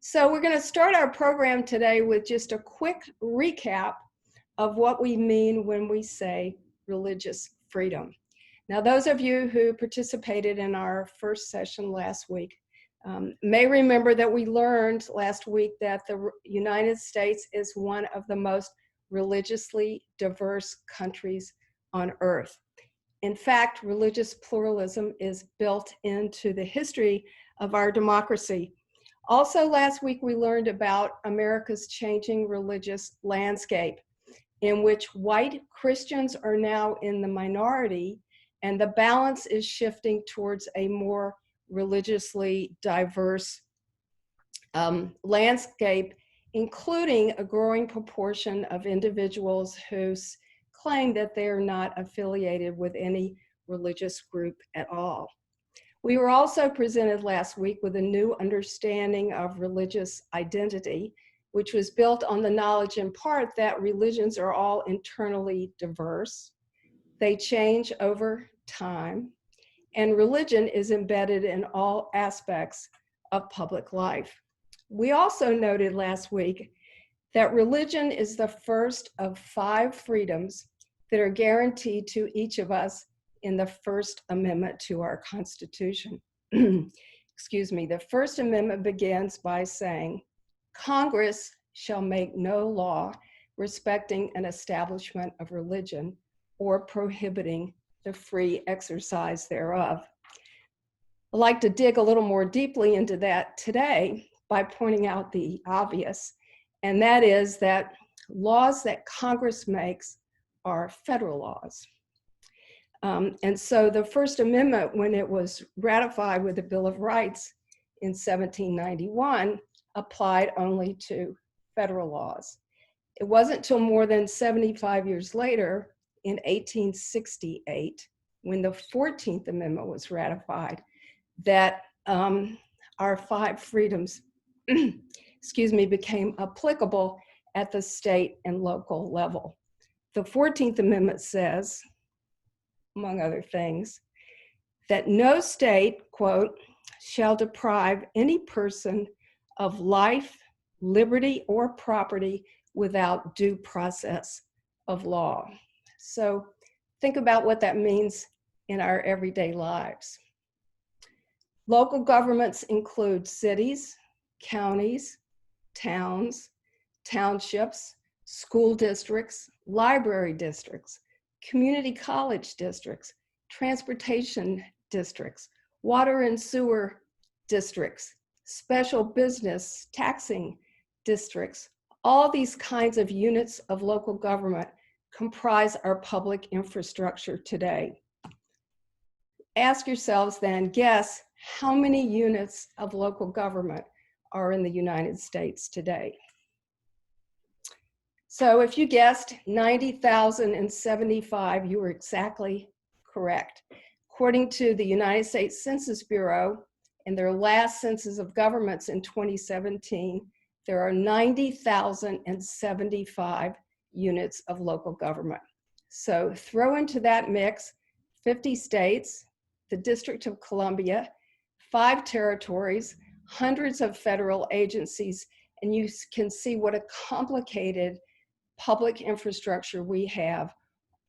So we're going to start our program today with just a quick recap of what we mean when we say religious freedom. Now, those of you who participated in our first session last week may remember that we learned last week that the United States is one of the most religiously diverse countries on earth. In fact, religious pluralism is built into the history of our democracy. Also, last week we learned about America's changing religious landscape, in which white Christians are now in the minority, and the balance is shifting towards a more religiously diverse landscape, including a growing proportion of individuals who claim that they are not affiliated with any religious group at all. We were also presented last week with a new understanding of religious identity, which was built on the knowledge in part that religions are all internally diverse. They change over time, and religion is embedded in all aspects of public life. We also noted last week that religion is the first of 5 freedoms that are guaranteed to each of us in the First Amendment to our Constitution. Excuse me, the First Amendment begins by saying, Congress shall make no law respecting an establishment of religion or prohibiting the free exercise thereof. I'd like to dig a little more deeply into that today by pointing out the obvious, and that is that laws that Congress makes are federal laws. And so the First Amendment, when it was ratified with the Bill of Rights in 1791, applied only to federal laws. It wasn't until more than 75 years later, in 1868, when the 14th Amendment was ratified, that our 5 freedoms, excuse me, became applicable at the state and local level. The 14th Amendment says, among other things, that no state, quote, shall deprive any person of life, liberty, or property without due process of law. So think about what that means in our everyday lives. Local governments include cities, counties, towns, townships, school districts, library districts, community college districts, transportation districts, water and sewer districts, special business taxing districts. All these kinds of units of local government comprise our public infrastructure today. Ask yourselves then, guess how many units of local government are in the United States today? So if you guessed 90,075, you were exactly correct. According to the United States Census Bureau, in their last census of governments in 2017, there are 90,075 units of local government. So throw into that mix 50 states, the District of Columbia, 5 territories, hundreds of federal agencies, and you can see what a complicated public infrastructure we have,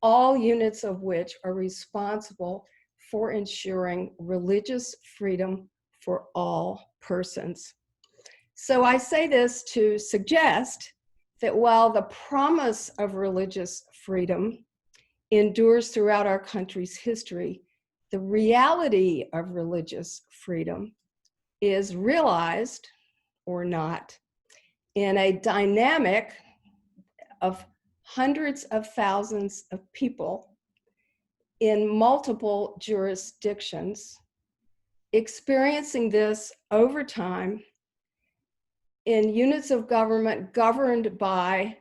all units of which are responsible for ensuring religious freedom for all persons. So I say this to suggest that while the promise of religious freedom endures throughout our country's history, the reality of religious freedom is realized or not in a dynamic of hundreds of thousands of people in multiple jurisdictions, experiencing this over time in units of government governed by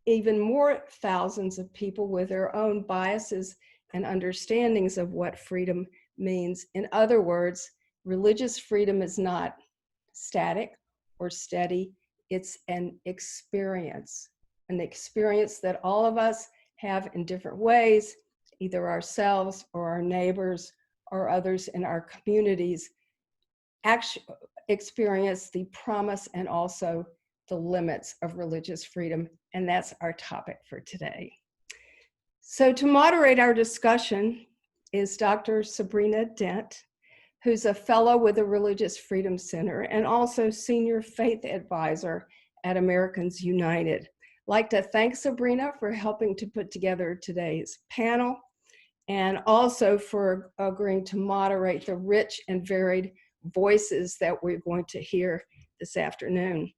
even more thousands of people with their own biases and understandings of what freedom means. In other words, religious freedom is not static or steady, it's an experience that all of us have in different ways, either ourselves or our neighbors or others in our communities, experience the promise and also the limits of religious freedom. And that's our topic for today. So to moderate our discussion is Dr. Sabrina Dent, who's a fellow with the Religious Freedom Center and also senior faith advisor at Americans United. I'd like to thank Sabrina for helping to put together today's panel and also for agreeing to moderate the rich and varied voices that we're going to hear this afternoon.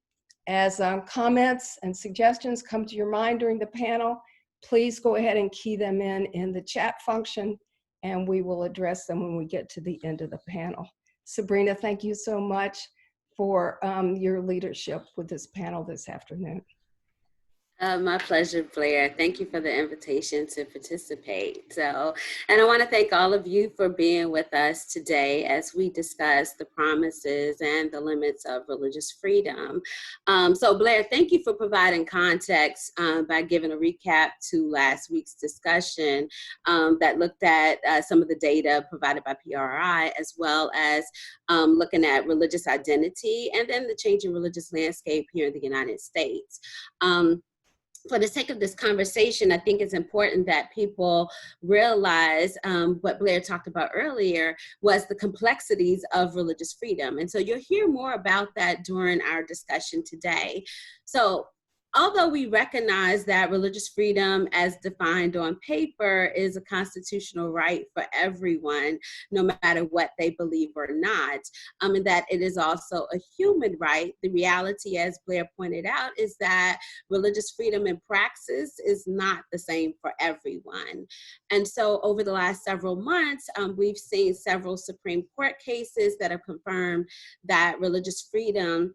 As comments and suggestions come to your mind during the panel, please go ahead and key them in the chat function, and we will address them when we get to the end of the panel. Sabrina, thank you so much for your leadership with this panel this afternoon. My pleasure, Blair. Thank you for the invitation to participate. And I want to thank all of you for being with us today as we discuss the promises and the limits of religious freedom. So Blair, thank you for providing context by giving a recap to last week's discussion that looked at some of the data provided by PRI, as well as looking at religious identity and then the changing religious landscape here in the United States. For the sake of this conversation, I think it's important that people realize what Blair talked about earlier was the complexities of religious freedom. And so you'll hear more about that during our discussion today. So although we recognize that religious freedom as defined on paper is a constitutional right for everyone, no matter what they believe or not, and that it is also a human right, the reality, as Blair pointed out, is that religious freedom in praxis is not the same for everyone. And so over the last several months, we've seen several Supreme Court cases that have confirmed that religious freedom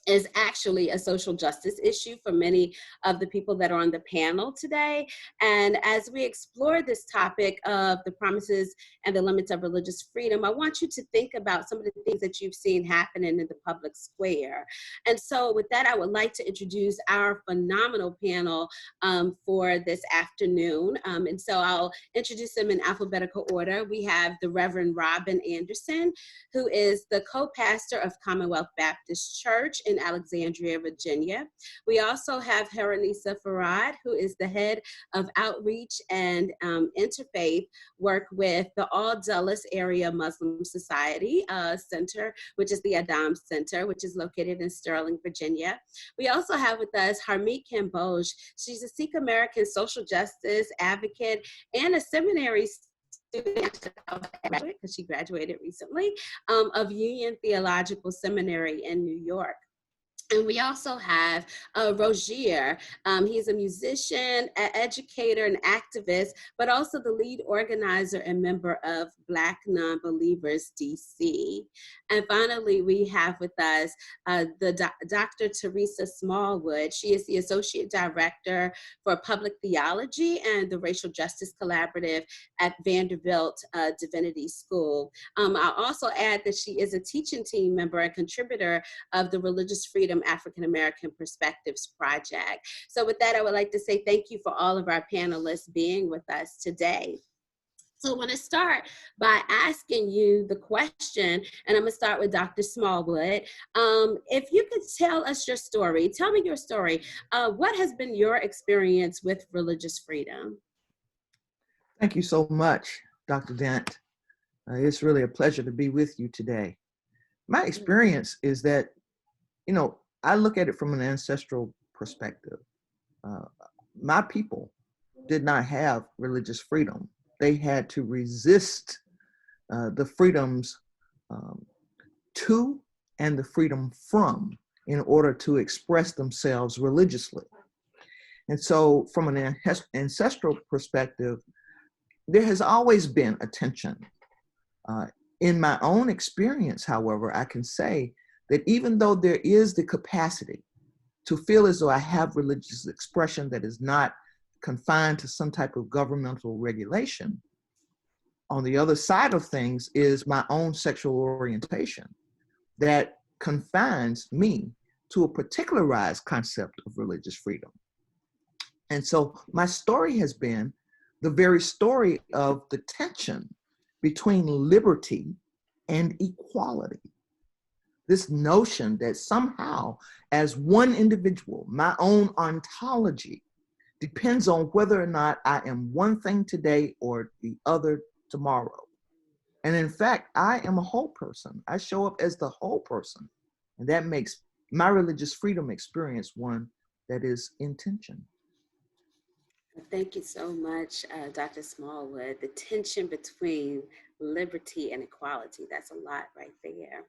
is actually a social justice issue for many of the people that are on the panel today. And as we explore this topic of the promises and the limits of religious freedom, I want you to think about some of the things that you've seen happening in the public square. And so with that, I would like to introduce our phenomenal panel for this afternoon. And so I'll introduce them in alphabetical order. We have the Reverend Robin Anderson, who is the co-pastor of Commonwealth Baptist Church in Alexandria, Virginia. We also have Hurunnessa Fariad, who is the head of outreach and interfaith work with the All Dulles Area Muslim Society Center, which is the Adam Center, which is located in Sterling, Virginia. We also have with us Harmeet Kamboj. She's a Sikh American social justice advocate and a seminary student, because she graduated recently, of Union Theological Seminary in New York. And we also have Rogiérs. He's a musician, an educator, an activist, but also the lead organizer and member of Black Nonbelievers DC. And finally, we have with us Dr. Teresa Smallwood. She is the Associate Director for Public Theology and the Racial Justice Collaborative at Vanderbilt Divinity School. I'll also add that she is a teaching team member and contributor of the Religious Freedom African American Perspectives Project. So with that, I would like to say thank you for all of our panelists being with us today. So I want to start by asking you the question, and I'm going to start with Dr. Smallwood. If you could tell us your story, tell me your story. What has been your experience with religious freedom? Thank you so much, Dr. Dent. It's really a pleasure to be with you today. My experience is that, I look at it from an ancestral perspective. My people did not have religious freedom. They had to resist the freedoms to and the freedom from in order to express themselves religiously. And so from an ancestral perspective, there has always been a tension. In my own experience, however, I can say that even though there is the capacity to feel as though I have religious expression that is not confined to some type of governmental regulation, on the other side of things is my own sexual orientation that confines me to a particularized concept of religious freedom. And so my story has been the very story of the tension between liberty and equality. this notion that somehow, as one individual, my own ontology depends on whether or not I am one thing today or the other tomorrow. And in fact, I am a whole person. I show up as the whole person. And that makes my religious freedom experience one that is intention. Thank you so much, Dr. Smallwood. The tension between liberty and equality, that's a lot right there.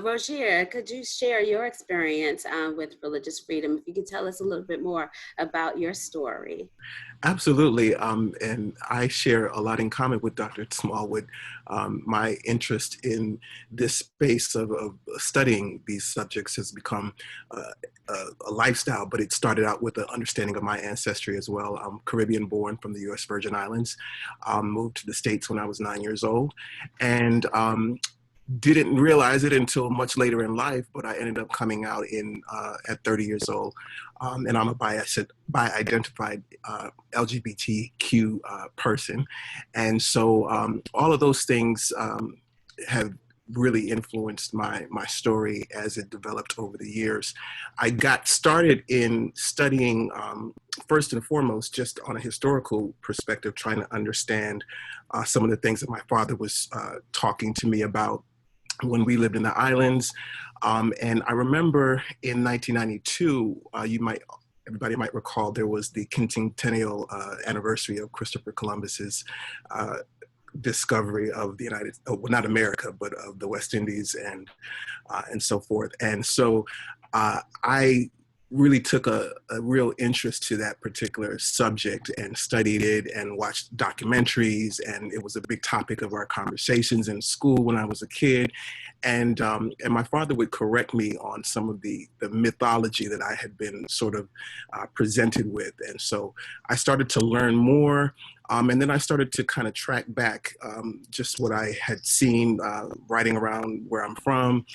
Rogier, could you share your experience with religious freedom? If you could tell us a little bit more about your story. Absolutely, and I share a lot in common with Dr. Smallwood. My interest in this space of studying these subjects has become a lifestyle, but it started out with an understanding of my ancestry as well. I'm Caribbean born from the U.S. Virgin Islands, moved to the States when I was 9 years old, and didn't realize it until much later in life, but I ended up coming out at 30 years old. And I'm a bi-identified LGBTQ person. And so all of those things have really influenced my story as it developed over the years. I got started in studying, first and foremost, just on a historical perspective, trying to understand some of the things that my father was talking to me about when we lived in the islands. And I remember in 1992, everybody might recall, there was the quincentennial anniversary of Christopher Columbus's discovery of the well, not America, but of the West Indies and so forth. And so I really took a real interest to that particular subject and studied it and watched documentaries, and it was a big topic of our conversations in school when I was a kid. And my father would correct me on some of the mythology that I had been sort of presented with. And so I started to learn more. And then I started to kind of track back just what I had seen riding around where I'm from,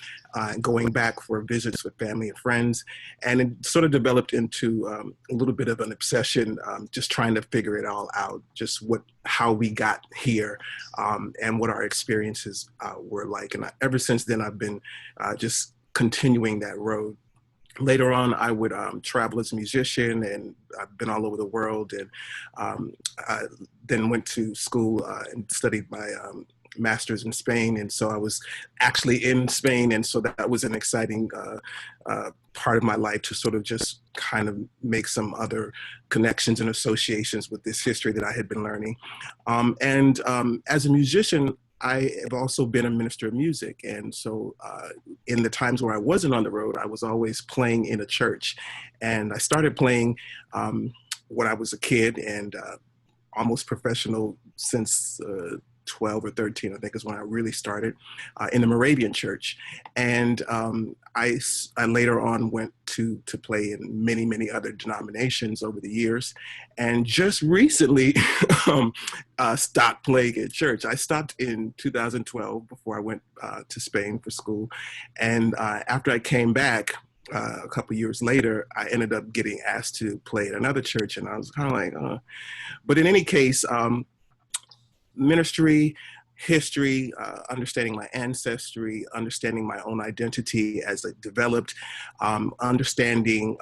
going back for visits with family and friends. And it sort of developed into a little bit of an obsession, just trying to figure it all out, just how we got here and what our experiences were like. And ever since then, I've been just continuing that road. Later on, I would travel as a musician, and I've been all over the world, and I then went to school and studied my master's in Spain. And so I was actually in Spain, and so that was an exciting part of my life to sort of just kind of make some other connections and associations with this history that I had been learning. And as a musician, I have also been a minister of music. And so in the times where I wasn't on the road, I was always playing in a church. And I started playing when I was a kid, and almost professional since 12 or 13, I think is when I really started in the Moravian church. And I later on went to play in many, many other denominations over the years. And just recently stopped playing at church. I stopped in 2012 before I went to Spain for school. And after I came back, a couple years later, I ended up getting asked to play at another church. And I was kind of like, But in any case, ministry, history, understanding my ancestry, understanding my own identity as it developed, understanding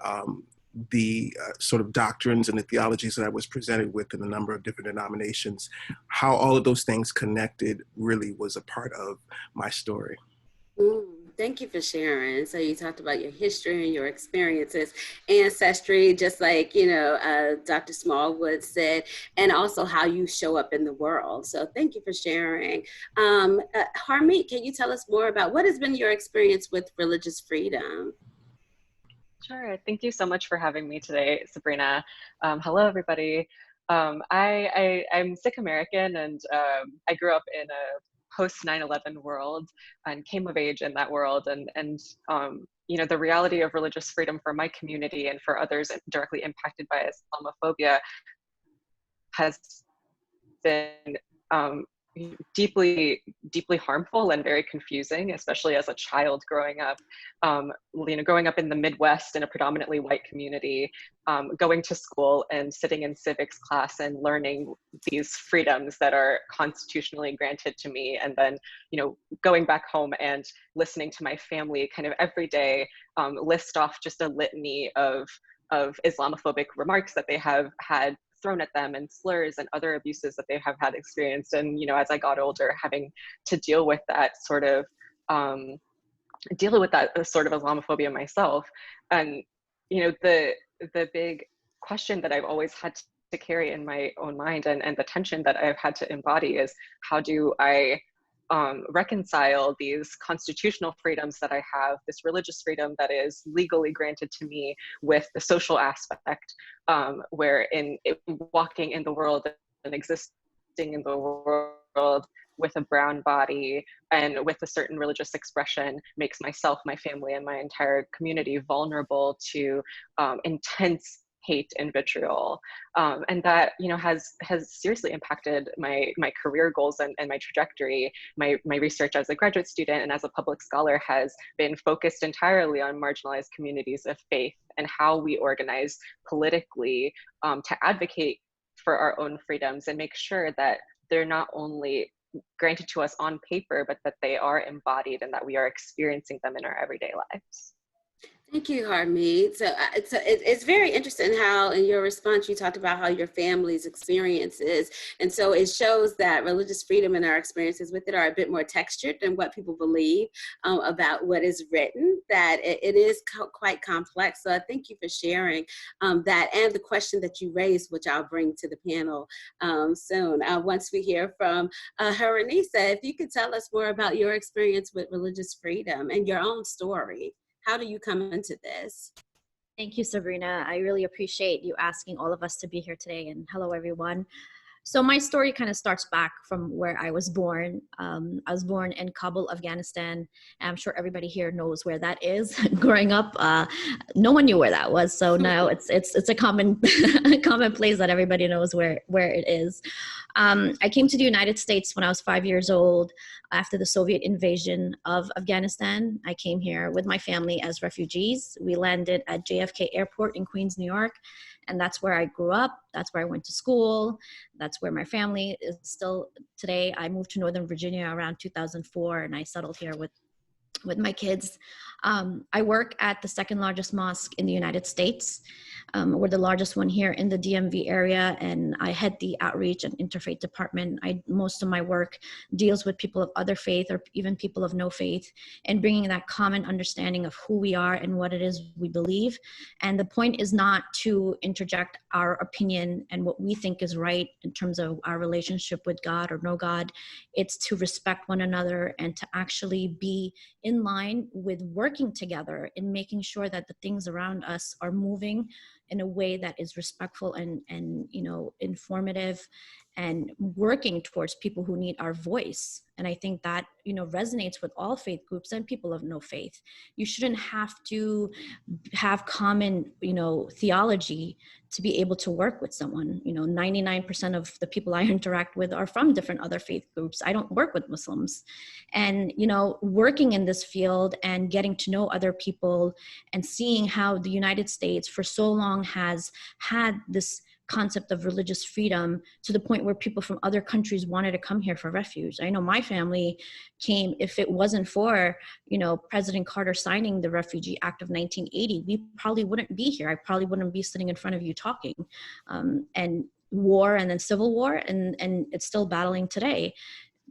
the sort of doctrines and the theologies that I was presented with in a number of different denominations, how all of those things connected really was a part of my story. Thank you for sharing. So you talked about your history and your experiences, ancestry, just like, Dr. Smallwood said, and also how you show up in the world. So thank you for sharing. Harmeet, can you tell us more about what has been your experience with religious freedom? Sure. Thank you so much for having me today, Sabrina. Hello, everybody. I'm Sikh American, and I grew up in a post 9/11 world and came of age in that world. And the reality of religious freedom for my community and for others directly impacted by Islamophobia has been deeply, deeply harmful and very confusing, especially as a child growing up. Growing up in the Midwest in a predominantly white community, going to school and sitting in civics class and learning these freedoms that are constitutionally granted to me, and then, going back home and listening to my family kind of every day list off just a litany of Islamophobic remarks that they have had thrown at them, and slurs and other abuses that they have had experienced. And, as I got older, having to deal with that sort of Islamophobia myself. And, the big question that I've always had to carry in my own mind, and the tension that I've had to embody, is how do I reconcile these constitutional freedoms that I have, this religious freedom that is legally granted to me, with the social aspect, where walking in the world and existing in the world with a brown body and with a certain religious expression makes myself, my family, and my entire community vulnerable to intense hate and vitriol, and that has seriously impacted my career goals and my trajectory. My research as a graduate student and as a public scholar has been focused entirely on marginalized communities of faith and how we organize politically to advocate for our own freedoms and make sure that they're not only granted to us on paper, but that they are embodied and that we are experiencing them in our everyday lives. Thank you, Harmeet. So it's very interesting how in your response you talked about how your family's experiences, and so it shows that religious freedom and our experiences with it are a bit more textured than what people believe about what is written, that it is quite complex. So I thank you for sharing that, and the question that you raised, which I'll bring to the panel soon. Once we hear from Hurunnessa, if you could tell us more about your experience with religious freedom and your own story. How do you come into this? Thank you, Sabrina. I really appreciate you asking all of us to be here today, and hello, everyone. So my story kind of starts back from where I was born. I was born in Kabul, Afghanistan. I'm sure everybody here knows where that is. Growing up, no one knew where that was. So now it's a common place that everybody knows where it is. I came to the United States when I was 5 years old after the Soviet invasion of Afghanistan. I came here with my family as refugees. We landed at JFK Airport in Queens, New York. And that's where I grew up. That's where I went to school. That's where my family is still today. I moved to Northern Virginia around 2004, and I settled here with my kids. I work at the second largest mosque in the United States. We're the largest one here in the DMV area, and I head the outreach and interfaith department. Most of my work deals with people of other faith or even people of no faith, and bringing that common understanding of who we are and what it is we believe. And the point is not to interject our opinion and what we think is right in terms of our relationship with God or no God. It's to respect one another and to actually be in line with working together in making sure that the things around us are moving in a way that is respectful and informative, and working towards people who need our voice. And I think that resonates with all faith groups and people of no faith. You shouldn't have to have common theology to be able to work with someone. 99% of the people I interact with are from different other faith groups. I don't work with Muslims. And working in this field and getting to know other people and seeing how the United States for so long has had this concept of religious freedom to the point where people from other countries wanted to come here for refuge. I know my family came, if it wasn't for, President Carter signing the Refugee Act of 1980, we probably wouldn't be here. I probably wouldn't be sitting in front of you talking. And war and then civil war, and it's still battling today.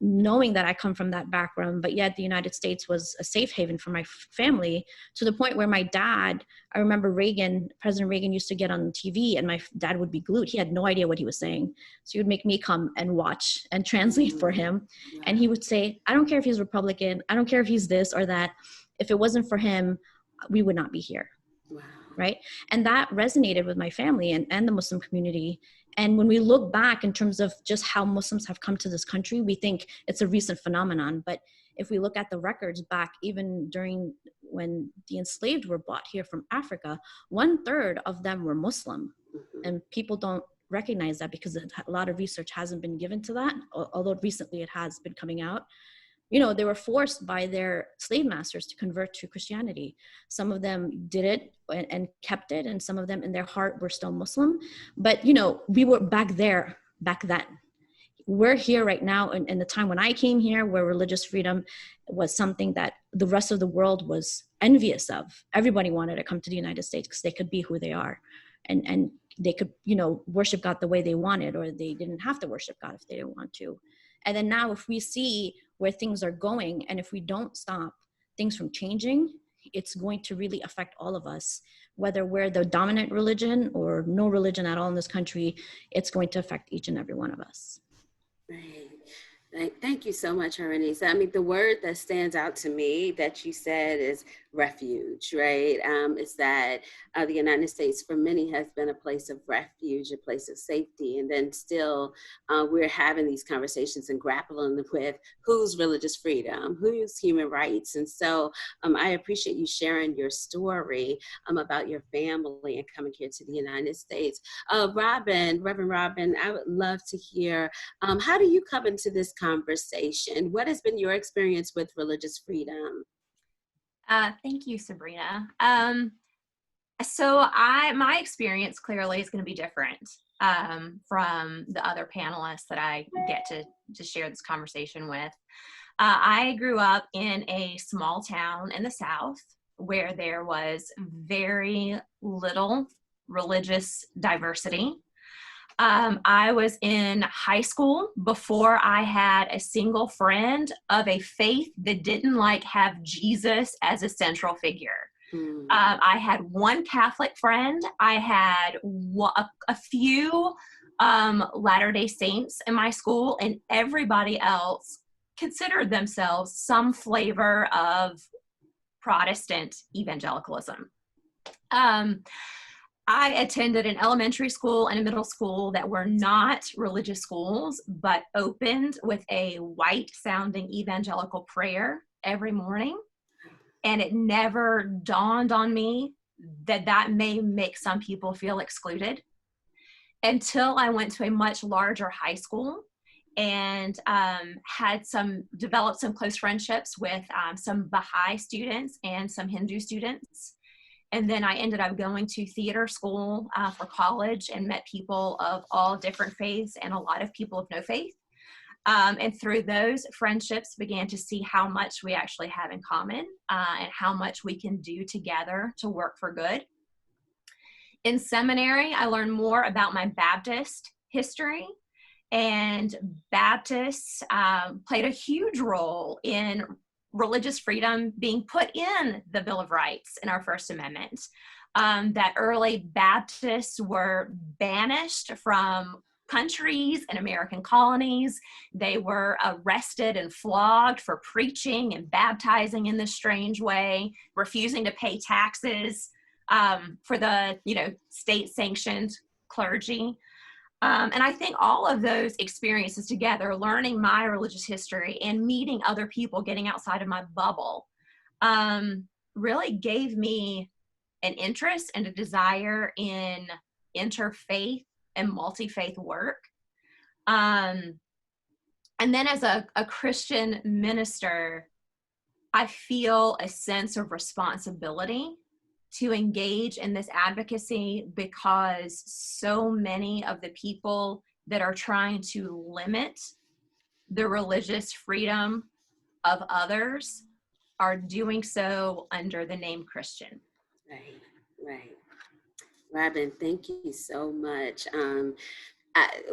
Knowing that I come from that background, but yet the United States was a safe haven for my family, to the point where my dad, I remember President Reagan used to get on TV and my dad would be glued. He had no idea what he was saying. So he would make me come and watch and translate for him. And he would say, I don't care if he's Republican. I don't care if he's this or that. If it wasn't for him, we would not be here. Wow. Right? And that resonated with my family and the Muslim community. And when we look back in terms of just how Muslims have come to this country, we think it's a recent phenomenon. But if we look at the records back, even during when the enslaved were brought here from Africa, 1/3 of them were Muslim. And people don't recognize that because a lot of research hasn't been given to that, although recently it has been coming out. You know, they were forced by their slave masters to convert to Christianity. Some of them did it and kept it, and some of them in their heart were still Muslim. But, you know, we were back there, back then. We're here right now in the time when I came here, where religious freedom was something that the rest of the world was envious of. Everybody wanted to come to the United States because they could be who they are. And they could, you know, worship God the way they wanted, or they didn't have to worship God if they didn't want to. And then now if we see where things are going, and if we don't stop things from changing, it's going to really affect all of us, whether we're the dominant religion or no religion at all in this country. It's going to affect each and every one of us. Right. Thank you so much, Hurunnessa. I mean, the word that stands out to me that you said is refuge, right? Is that the United States for many has been a place of refuge, a place of safety. And then still we're having these conversations and grappling with whose religious freedom, whose human rights. And so I appreciate you sharing your story about your family and coming here to the United States. Reverend Robin, I would love to hear, how do you come into this conversation? What has been your experience with religious freedom? Thank you, Sabrina. My experience clearly is going to be different from the other panelists that I get to share this conversation with. I grew up in a small town in the South where there was very little religious diversity. I was in high school before I had a single friend of a faith that didn't have Jesus as a central figure. I had one Catholic friend. I had a few Latter-day Saints in my school, and everybody else considered themselves some flavor of Protestant evangelicalism. I attended an elementary school and a middle school that were not religious schools, but opened with a white-sounding evangelical prayer every morning. And it never dawned on me that that may make some people feel excluded until I went to a much larger high school and developed some close friendships with some Baha'i students and some Hindu students. And then I ended up going to theater school for college and met people of all different faiths and a lot of people of no faith. And through those friendships, began to see how much we actually have in common and how much we can do together to work for good. In seminary, I learned more about my Baptist history, and Baptists played a huge role in religious freedom being put in the Bill of Rights in our First Amendment. That early Baptists were banished from countries and American colonies. They were arrested and flogged for preaching and baptizing in this strange way, refusing to pay taxes for the state-sanctioned clergy. And I think all of those experiences together, learning my religious history and meeting other people, getting outside of my bubble, really gave me an interest and a desire in interfaith and multi-faith work. And then as a Christian minister, I feel a sense of responsibility to engage in this advocacy because so many of the people that are trying to limit the religious freedom of others are doing so under the name Christian. Right. Robin, thank you so much.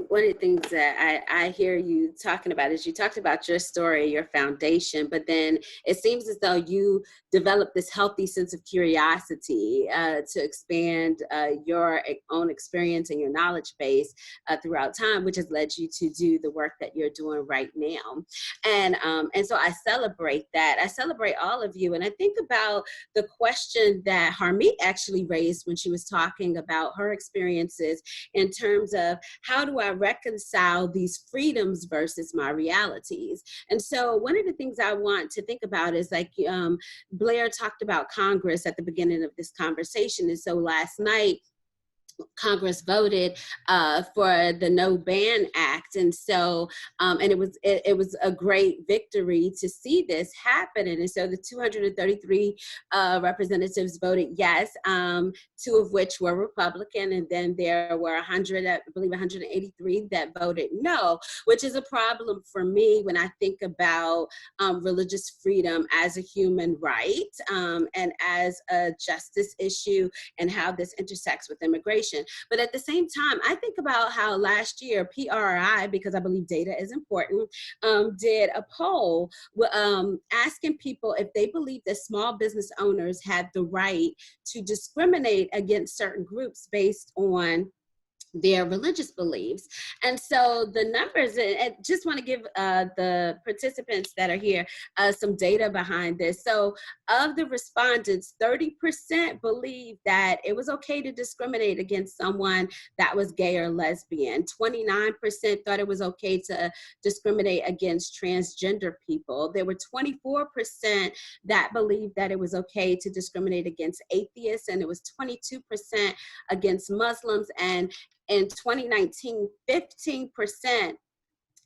One of the things that I hear you talking about is you talked about your story, your foundation, but then it seems as though you developed this healthy sense of curiosity to expand your own experience and your knowledge base throughout time, which has led you to do the work that you're doing right now. And so I celebrate that. I celebrate all of you. And I think about the question that Harmeet actually raised when she was talking about her experiences in terms of how do I reconcile these freedoms versus my realities? And so one of the things I want to think about is Blair talked about Congress at the beginning of this conversation. And so last night, Congress voted for the No Ban Act, and so and it was a great victory to see this happen. And so the 233 representatives voted yes, 2 of which were Republican, and then there were 100, I believe 183 that voted no, which is a problem for me when I think about religious freedom as a human right and as a justice issue, and how this intersects with immigration. But at the same time, I think about how last year PRI, because I believe data is important, did a poll asking people if they believe that small business owners had the right to discriminate against certain groups based on their religious beliefs. And so the numbers, and just want to give the participants that are here some data behind this. So of the respondents, 30% believe that it was okay to discriminate against someone that was gay or lesbian. 29% thought it was okay to discriminate against transgender people. There were 24% that believed that it was okay to discriminate against atheists, and it was 22% against Muslims. And in 2019, 15%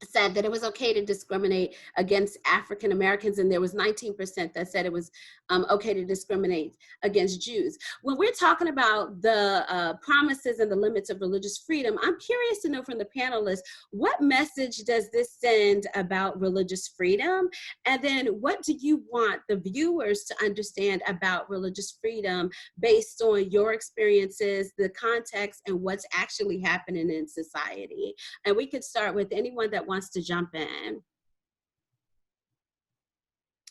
said that it was okay to discriminate against African Americans, and there was 19% that said it was okay to discriminate against Jews. When we're talking about the promises and the limits of religious freedom, I'm curious to know from the panelists, what message does this send about religious freedom? And then what do you want the viewers to understand about religious freedom based on your experiences, the context, and what's actually happening in society? And we could start with anyone that wants to jump in.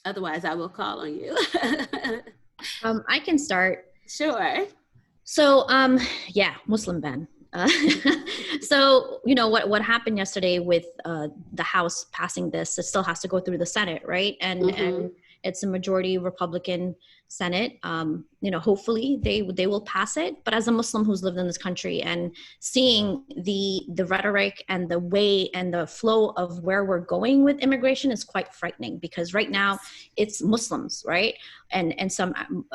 Otherwise, I will call on you. I can start. Sure. So, yeah, Muslim ban. So, you know, what happened yesterday with the House passing this, it still has to go through the Senate, right? And it's a majority Republican Senate. You know, hopefully they will pass it. But as a Muslim who's lived in this country and seeing the rhetoric and the way and the flow of where we're going with immigration is quite frightening, because right now it's Muslims, right? And some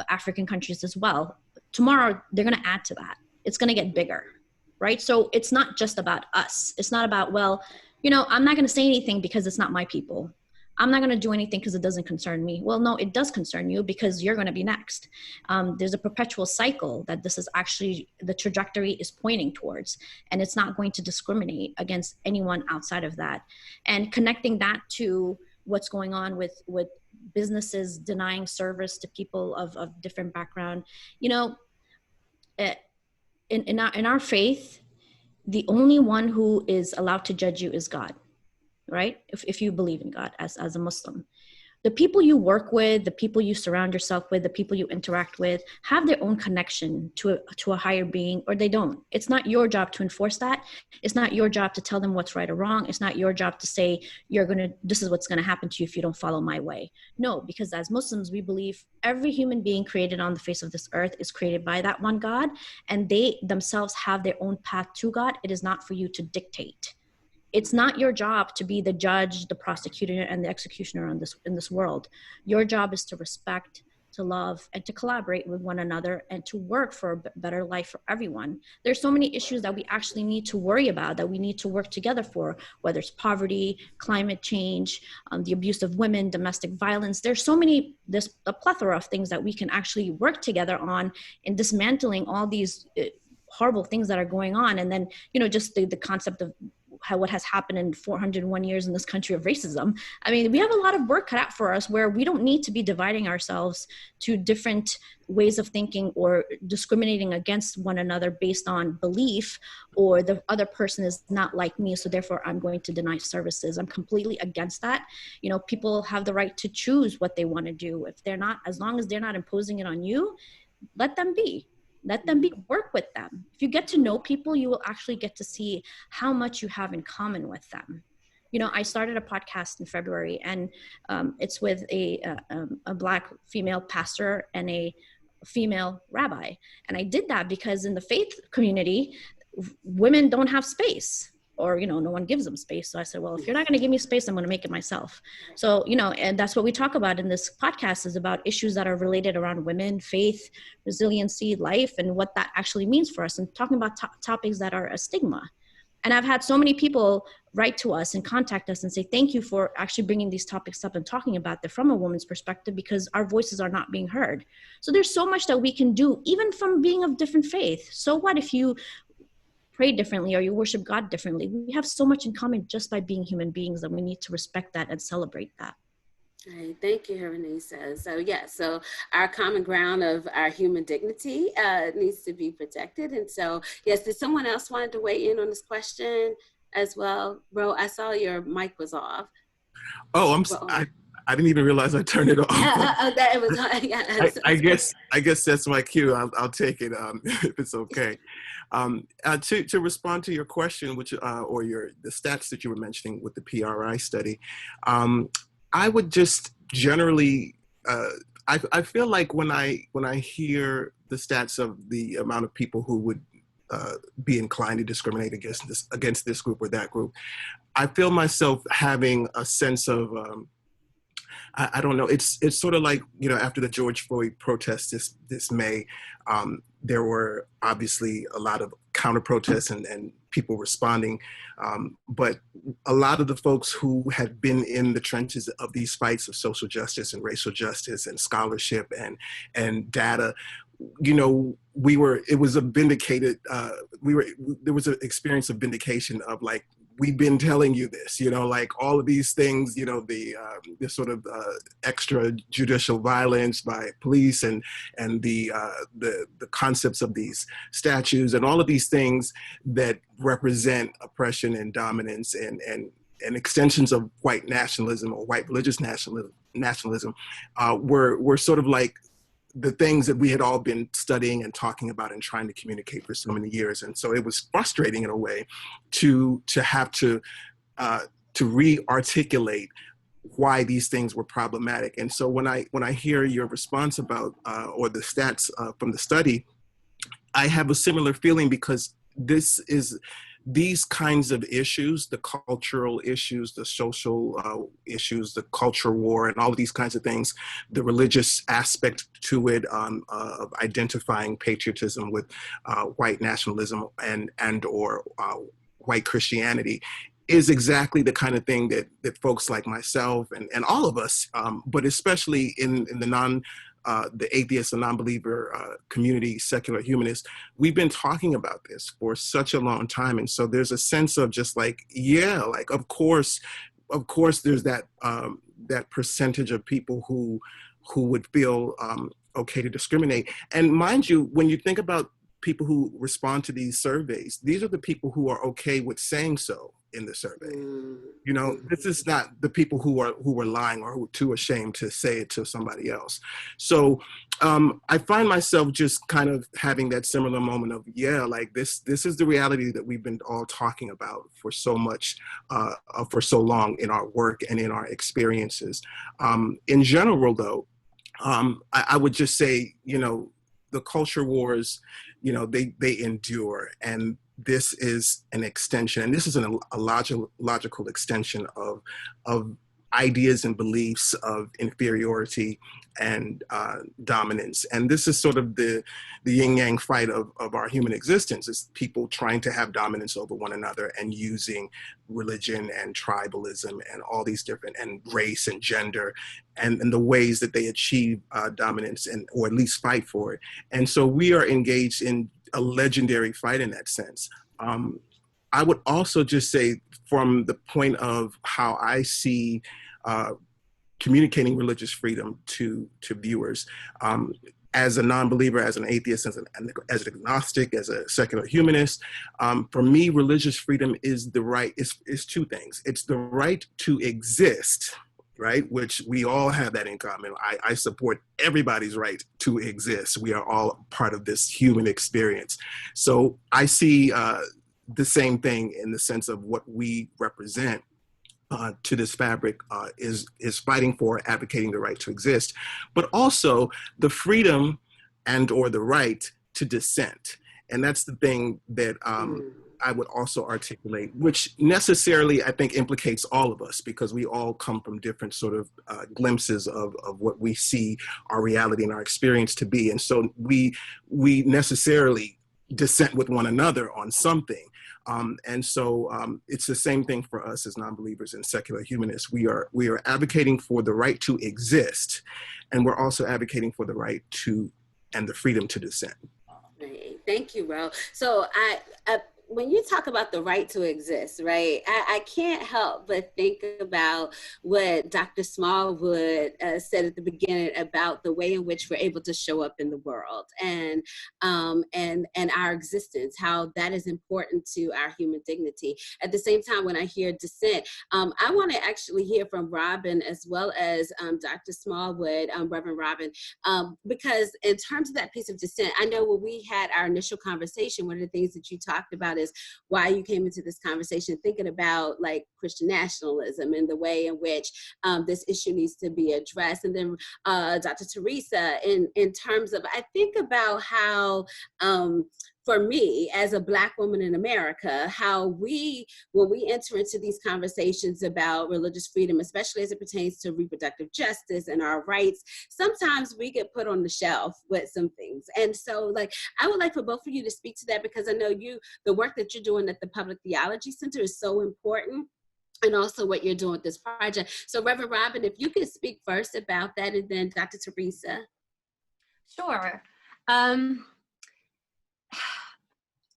African countries as well. Tomorrow, they're going to add to that. It's going to get bigger, right? So it's not just about us. It's not about, well, you know, I'm not going to say anything because it's not my people. I'm not going to do anything because it doesn't concern me. Well, no, it does concern you because you're going to be next. There's a perpetual cycle that this is actually, the trajectory is pointing towards, and it's not going to discriminate against anyone outside of that. And connecting that to what's going on with businesses denying service to people of different background, you know, in our faith, the only one who is allowed to judge you is God, right? If you believe in God as a Muslim. The people you work with, the people you surround yourself with, the people you interact with have their own connection to a higher being, or they don't. It's not your job to enforce that. It's not your job to tell them what's right or wrong. It's not your job to say, this is what's going to happen to you if you don't follow my way. No, because as Muslims, we believe every human being created on the face of this earth is created by that one God, and they themselves have their own path to God. It is not for you to dictate. It's not your job to be the judge, the prosecutor, and the executioner in this world. Your job is to respect, to love, and to collaborate with one another, and to work for a better life for everyone. There's so many issues that we actually need to worry about, that we need to work together for, whether it's poverty, climate change, the abuse of women, domestic violence. There's a plethora of things that we can actually work together on in dismantling all these horrible things that are going on. And then, you know, just the concept of what has happened in 401 years in this country of racism. I mean, we have a lot of work cut out for us, where we don't need to be dividing ourselves to different ways of thinking or discriminating against one another based on belief, or the other person is not like me, so therefore I'm going to deny services. I'm completely against that. You know, people have the right to choose what they want to do. If they're not, as long as they're not imposing it on you, let them be. Let them be, work with them. If you get to know people, you will actually get to see how much you have in common with them. You know, I started a podcast in February, and it's with a Black female pastor and a female rabbi. And I did that because in the faith community, women don't have space. or, you know, no one gives them space. So I said, well, if you're not going to give me space, I'm going to make it myself. So, you know, and that's what we talk about in this podcast, is about issues that are related around women, faith, resiliency, life, and what that actually means for us, and talking about topics that are a stigma. And I've had so many people write to us and contact us and say, thank you for actually bringing these topics up and talking about them from a woman's perspective, because our voices are not being heard. So there's so much that we can do, even from being of different faith. So what if you pray differently or you worship God differently? We have so much in common just by being human beings, and we need to respect that and celebrate that. All right, thank you, Hurunnessa. So yeah, so our common ground of our human dignity needs to be protected. And so, yes, did someone else wanted to weigh in on this question as well? Bro, I saw your mic was off. Oh, I didn't even realize I turned it off. That it was on. Yeah. I guess that's my cue. I'll take it if it's okay. To respond to your question, which or the stats that you were mentioning with the PRI study, I would just generally I feel like when I hear the stats of the amount of people who would be inclined to discriminate against this group or that group, I feel myself having a sense of I don't know. It's sort of like, you know, after the George Floyd protests this May, there were obviously a lot of counter protests and people responding. But a lot of the folks who had been in the trenches of these fights of social justice and racial justice and scholarship and data, you know, it was a vindicated, there was an experience of vindication of like, we've been telling you this, you know, like all of these things, you know, the sort of extrajudicial violence by police and the concepts of these statues and all of these things that represent oppression and dominance and extensions of white nationalism or white religious nationalism were sort of like the things that we had all been studying and talking about and trying to communicate for so many years. And so it was frustrating in a way to have to re-articulate why these things were problematic. And so when I hear your response about, or the stats from the study, I have a similar feeling, because these kinds of issues, the cultural issues, the social issues, the culture war, and all of these kinds of things, the religious aspect to it, of identifying patriotism with white nationalism and or white Christianity, is exactly the kind of thing that folks like myself and all of us, but especially in the atheist and non-believer community, secular humanists, we've been talking about this for such a long time. And so there's a sense of just like, yeah, like, of course there's that percentage of people who would feel okay to discriminate. And mind you, when you think about people who respond to these surveys, these are the people who are okay with saying so in the survey. You know, this is not the people who were lying or who were too ashamed to say it to somebody else. So I find myself just kind of having that similar moment of, yeah, like this is the reality that we've been all talking about for so much, for so long in our work and in our experiences. In general, though, I would just say, you know, the culture wars, you know, they endure, and this is an extension, and this is a logical extension of ideas and beliefs of inferiority and dominance. And this is sort of the yin-yang fight of our human existence, is people trying to have dominance over one another and using religion and tribalism and all these different, and race and gender and the ways that they achieve dominance or at least fight for it. And so we are engaged in a legendary fight in that sense. I would also just say, from the point of how I see communicating religious freedom to viewers, as a non-believer, as an atheist, as an agnostic, as a secular humanist, for me, religious freedom is the right, is two things. It's the right to exist, right? Which we all have that in common. I support everybody's right to exist. We are all part of this human experience. So I see the same thing in the sense of what we represent to this fabric is fighting for, advocating the right to exist, but also the freedom and or the right to dissent. And that's the thing that I would also articulate, which necessarily I think implicates all of us, because we all come from different sort of glimpses of what we see our reality and our experience to be. And so we necessarily dissent with one another on something. And so it's the same thing for us as non-believers and secular humanists. We are advocating for the right to exist, and we're also advocating for the right to and the freedom to dissent. Right. Thank you, Ro. So when you talk about the right to exist, right, I can't help but think about what Dr. Smallwood said at the beginning about the way in which we're able to show up in the world and our existence, how that is important to our human dignity. At the same time, when I hear dissent, I want to actually hear from Robin as well as Dr. Smallwood, Reverend Robin, because in terms of that piece of dissent, I know when we had our initial conversation, one of the things that you talked about is why you came into this conversation thinking about like Christian nationalism and the way in which this issue needs to be addressed. And then Dr. Teresa, in terms of, I think about how, for me, as a Black woman in America, how when we enter into these conversations about religious freedom, especially as it pertains to reproductive justice and our rights, sometimes we get put on the shelf with some things. And so, like, I would like for both of you to speak to that, because I know the work that you're doing at the Public Theology Center is so important, and also what you're doing with this project. So Reverend Robin, if you could speak first about that, and then Dr. Teresa. Sure.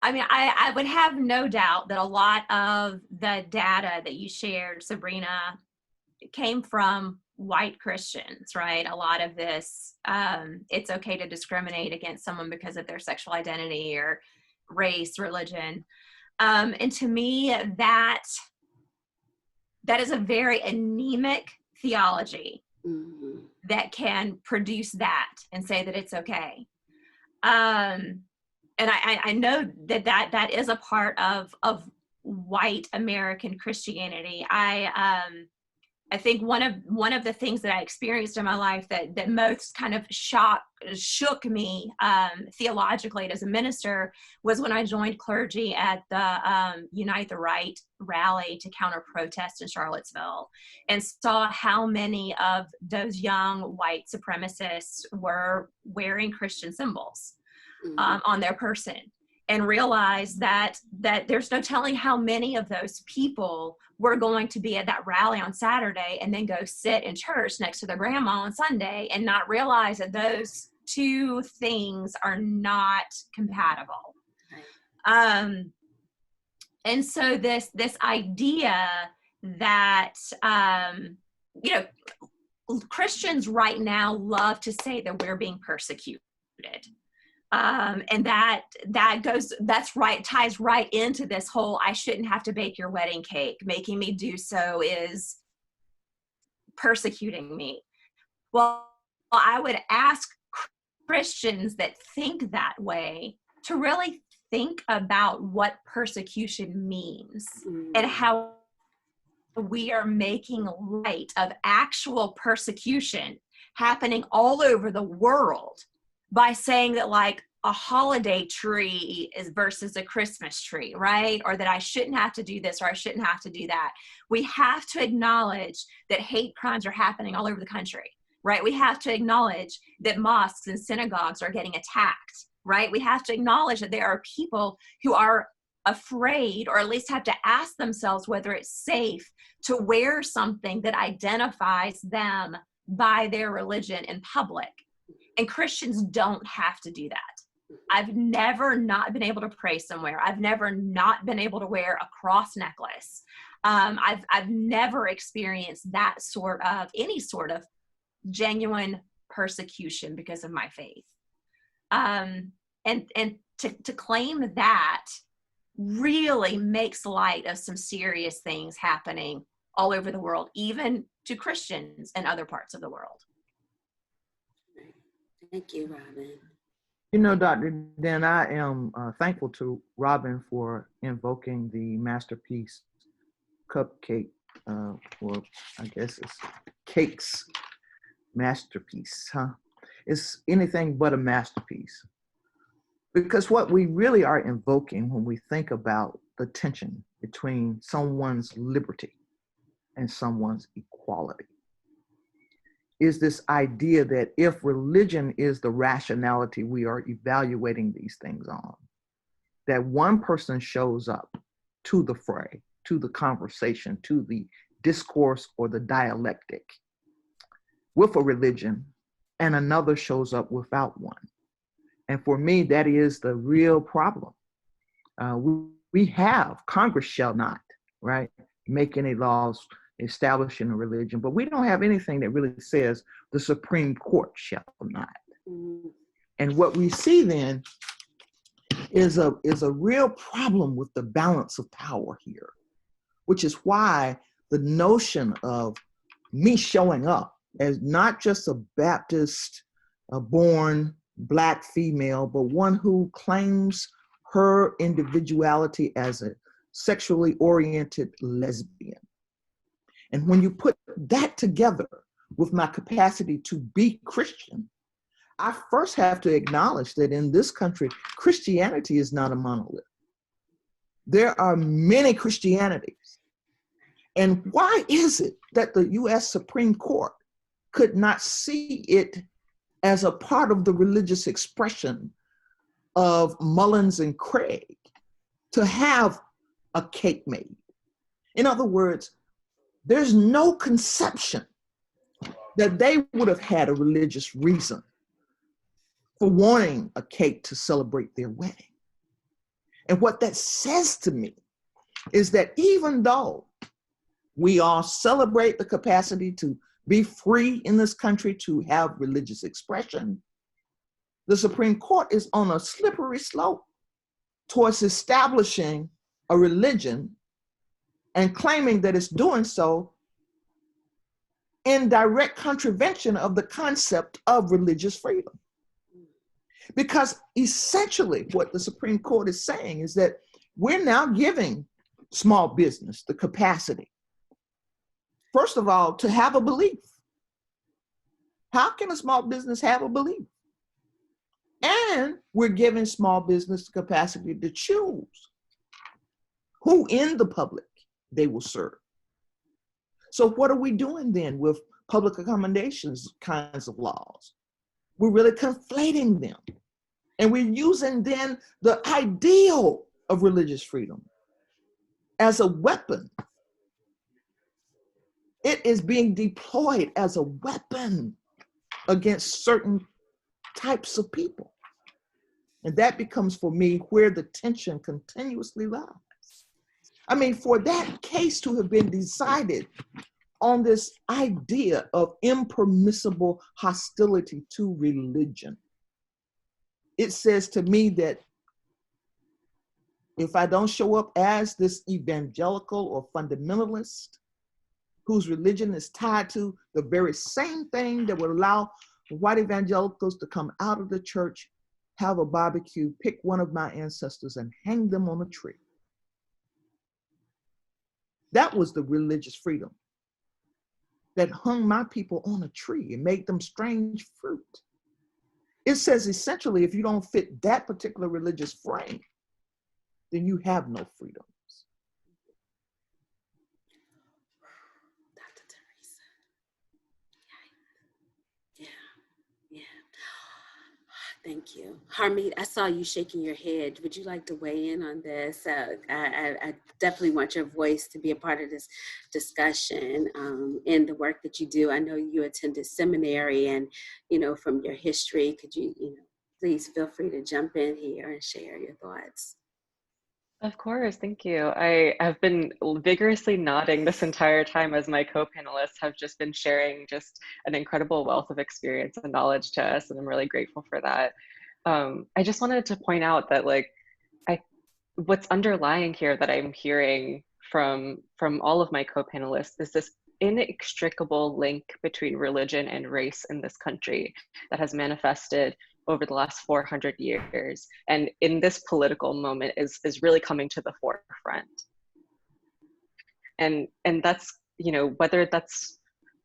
I mean, I would have no doubt that a lot of the data that you shared, Sabrina, came from white Christians, right? A lot of this, it's okay to discriminate against someone because of their sexual identity or race, religion. And to me, that is a very anemic theology that can produce that and say that it's okay. And I know that is a part of white American Christianity. I think one of the things that I experienced in my life that most kind of shook me theologically as a minister was when I joined clergy at the Unite the Right rally to counter protest in Charlottesville, and saw how many of those young white supremacists were wearing Christian symbols on their person, and realized that there's no telling how many of those people were going to be at that rally on Saturday and then go sit in church next to their grandma on Sunday and not realize that those two things are not compatible. And so this idea that Christians right now love to say that we're being persecuted. And ties right into this whole, I shouldn't have to bake your wedding cake. Making me do so is persecuting me. Well, I would ask Christians that think that way to really think about what persecution means and how we are making light of actual persecution happening all over the world by saying that, like, a holiday tree is versus a Christmas tree, right? Or that I shouldn't have to do this or I shouldn't have to do that. We have to acknowledge that hate crimes are happening all over the country, right? We have to acknowledge that mosques and synagogues are getting attacked, right? We have to acknowledge that there are people who are afraid, or at least have to ask themselves whether it's safe to wear something that identifies them by their religion in public. And Christians don't have to do that. I've never not been able to pray somewhere. I've never not been able to wear a cross necklace. I've never experienced any sort of genuine persecution because of my faith. And to claim that really makes light of some serious things happening all over the world, even to Christians in other parts of the world. Thank you, Robin. You know, Dr. Dent, I am thankful to Robin for invoking the masterpiece cupcake, or I guess it's cakes masterpiece, huh? It's anything but a masterpiece. Because what we really are invoking when we think about the tension between someone's liberty and someone's equality is this idea that if religion is the rationality we are evaluating these things on, that one person shows up to the fray, to the conversation, to the discourse or the dialectic with a religion, and another shows up without one. And for me, that is the real problem. We have, Congress shall not, right, make any laws establishing a religion, but we don't have anything that really says the Supreme Court shall not. And what we see then is a real problem with the balance of power here, which is why the notion of me showing up as not just a Baptist born Black female, but one who claims her individuality as a sexually oriented lesbian. And when you put that together with my capacity to be Christian, I first have to acknowledge that in this country, Christianity is not a monolith. There are many Christianities. And why is it that the US Supreme Court could not see it as a part of the religious expression of Mullins and Craig to have a cake made? In other words, there's no conception that they would have had a religious reason for wanting a cake to celebrate their wedding. And what that says to me is that even though we all celebrate the capacity to be free in this country, to have religious expression, the Supreme Court is on a slippery slope towards establishing a religion and claiming that it's doing so in direct contravention of the concept of religious freedom. Because essentially what the Supreme Court is saying is that we're now giving small business the capacity, first of all, to have a belief. How can a small business have a belief? And we're giving small business the capacity to choose who in the public they will serve. So what are we doing then with public accommodations kinds of laws? We're really conflating them. And we're using then the ideal of religious freedom as a weapon. It is being deployed as a weapon against certain types of people. And that becomes for me where the tension continuously lies. I mean, for that case to have been decided on this idea of impermissible hostility to religion, it says to me that if I don't show up as this evangelical or fundamentalist whose religion is tied to the very same thing that would allow white evangelicals to come out of the church, have a barbecue, pick one of my ancestors and hang them on a tree. That was the religious freedom that hung my people on a tree and made them strange fruit. It says essentially, if you don't fit that particular religious frame, then you have no freedom. Dr. Teresa. Yeah. Thank you. Harmeet, I saw you shaking your head. Would you like to weigh in on this? I definitely want your voice to be a part of this discussion in the work that you do. I know you attended seminary and, from your history, could you, please feel free to jump in here and share your thoughts. Of course, thank you. I have been vigorously nodding this entire time as my co-panelists have just been sharing just an incredible wealth of experience and knowledge to us, and I'm really grateful for that. I just wanted to point out that what's underlying here that I'm hearing from all of my co-panelists is this inextricable link between religion and race in this country that has manifested over the last 400 years, and in this political moment is really coming to the forefront. And that's, whether that's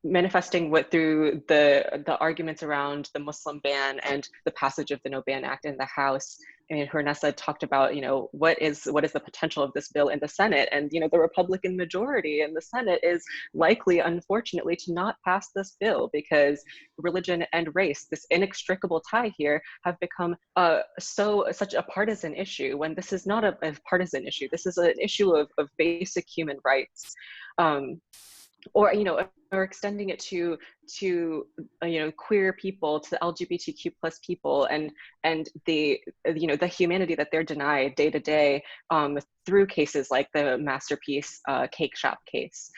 manifesting through the arguments around the Muslim ban and the passage of the No Ban Act in the House. And Hurunnessa talked about, what is the potential of this bill in the Senate, and the Republican majority in the Senate is likely, unfortunately, to not pass this bill because religion and race, this inextricable tie here, have become such a partisan issue, when this is not a partisan issue. This is an issue of basic human rights. Or extending it to queer people, to LGBTQ plus people, and the humanity that they're denied day to day through cases like the Masterpiece cake shop case.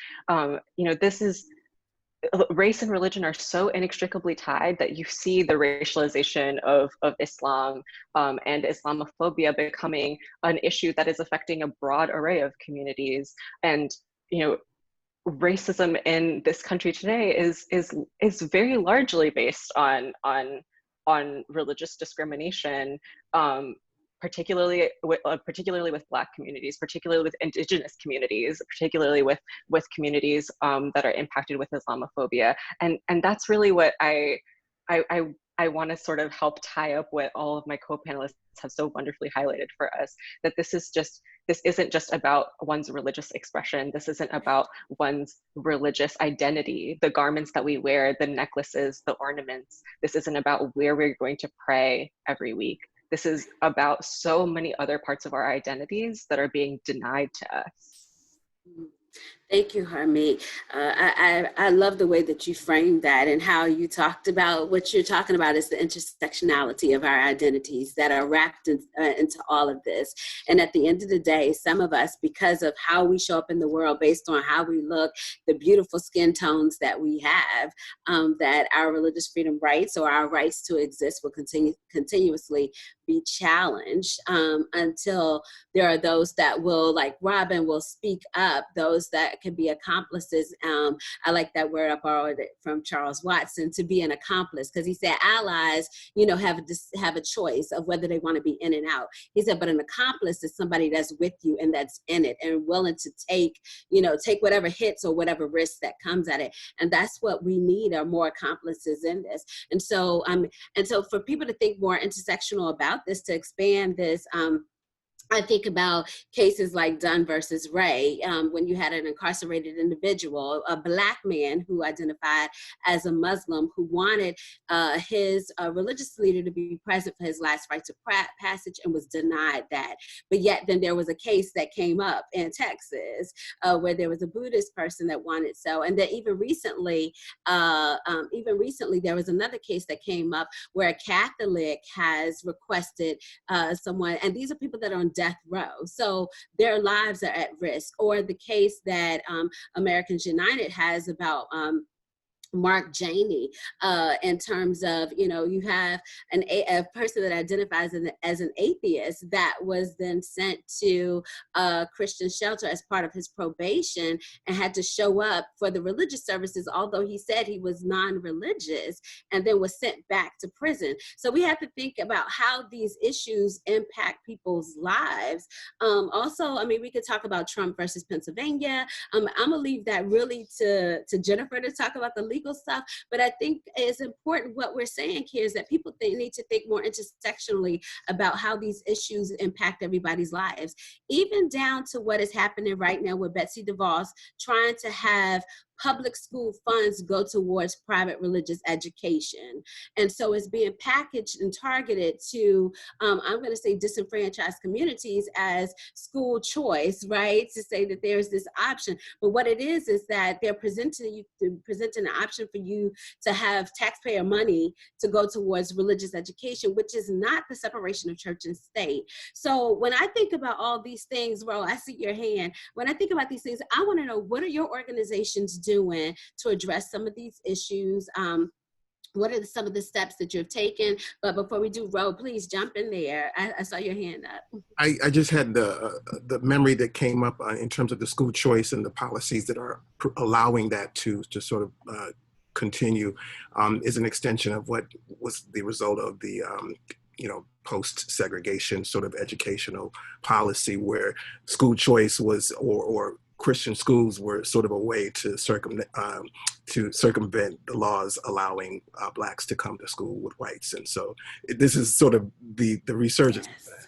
This is, race and religion are so inextricably tied that you see the racialization of Islam and Islamophobia becoming an issue that is affecting a broad array of communities. And racism in this country today is very largely based on religious discrimination, particularly with Black communities, particularly with Indigenous communities, particularly with communities that are impacted with Islamophobia, and that's really what I want to sort of help tie up what all of my co-panelists have so wonderfully highlighted for us, that this isn't just about one's religious expression. This isn't about one's religious identity, the garments that we wear, the necklaces, the ornaments. This isn't about where we're going to pray every week. This is about so many other parts of our identities that are being denied to us. Thank you, Harmeet. I love the way that you framed that, and how you talked about what you're talking about is the intersectionality of our identities that are wrapped into all of this. And at the end of the day, some of us, because of how we show up in the world, based on how we look, the beautiful skin tones that we have, that our religious freedom rights, or our rights to exist, will continuously be challenged until there are those that will, like Robin, will speak up, those that can be accomplices. I like that word, I borrowed it from Charles Watson, to be an accomplice, because he said allies, have a choice of whether they want to be in and out. He said, but an accomplice is somebody that's with you and that's in it and willing to take whatever hits or whatever risks that comes at it. And that's what we need, are more accomplices in this. And so for people to think more intersectional about this, to expand this, I think about cases like Dunn versus Ray, when you had an incarcerated individual, a Black man who identified as a Muslim, who wanted his religious leader to be present for his last rites of passage, and was denied that. But yet then there was a case that came up in Texas where there was a Buddhist person that wanted so. And then even recently there was another case that came up where a Catholic has requested someone, and these are people that are on death row, so their lives are at risk. Or the case that Americans United has about Mark Janey, in terms of, you have a person that identifies as an atheist that was then sent to a Christian shelter as part of his probation, and had to show up for the religious services, although he said he was non-religious, and then was sent back to prison. So we have to think about how these issues impact people's lives. Also, we could talk about Trump versus Pennsylvania. I'm gonna leave that really to Jennifer to talk about the legal stuff, but I think it's important what we're saying here is that people need to think more intersectionally about how these issues impact everybody's lives, even down to what is happening right now with Betsy DeVos trying to have public school funds go towards private religious education. And so it's being packaged and targeted to, I'm going to say, disenfranchised communities as school choice, right? To say that there's this option. But what it is that they're presenting an option for you to have taxpayer money to go towards religious education, which is not the separation of church and state. So when I think about all these things, Ro, I see your hand. When I think about these things, I want to know, what are your organizations doing to address some of these issues? What are some of the steps that you've taken? But before we do, Ro, please jump in there. I saw your hand up. I just had the memory that came up in terms of the school choice and the policies that are allowing that to sort of continue, is an extension of what was the result of the post-segregation sort of educational policy, where school choice was, or Christian schools were sort of a way to circumvent the laws allowing Blacks to come to school with whites. And so this is sort of the resurgence. Yes.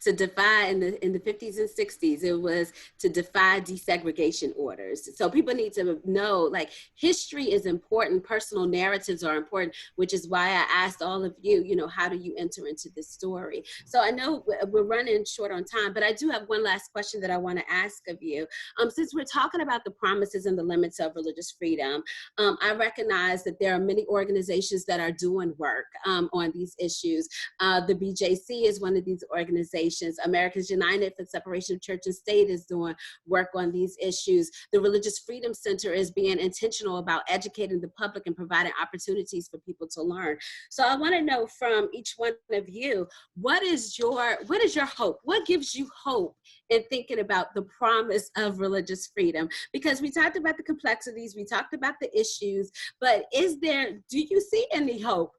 To defy in the 50s and 60s, it was to defy desegregation orders. So people need to know, like, history is important, personal narratives are important, which is why I asked all of you, you know, how do you enter into this story? So I know we're running short on time, but I do have one last question that I want to ask of you. Since we're talking about the promises and the limits of religious freedom, I recognize that there are many organizations that are doing work on these issues. The BJC is one of these organizations. Americans United for Separation of Church and State is doing work on these issues. The Religious Freedom Center is being intentional about educating the public and providing opportunities for people to learn. So I want to know from each one of you, what is your hope? What gives you hope in thinking about the promise of religious freedom? Because we talked about the complexities, we talked about the issues, but do you see any hope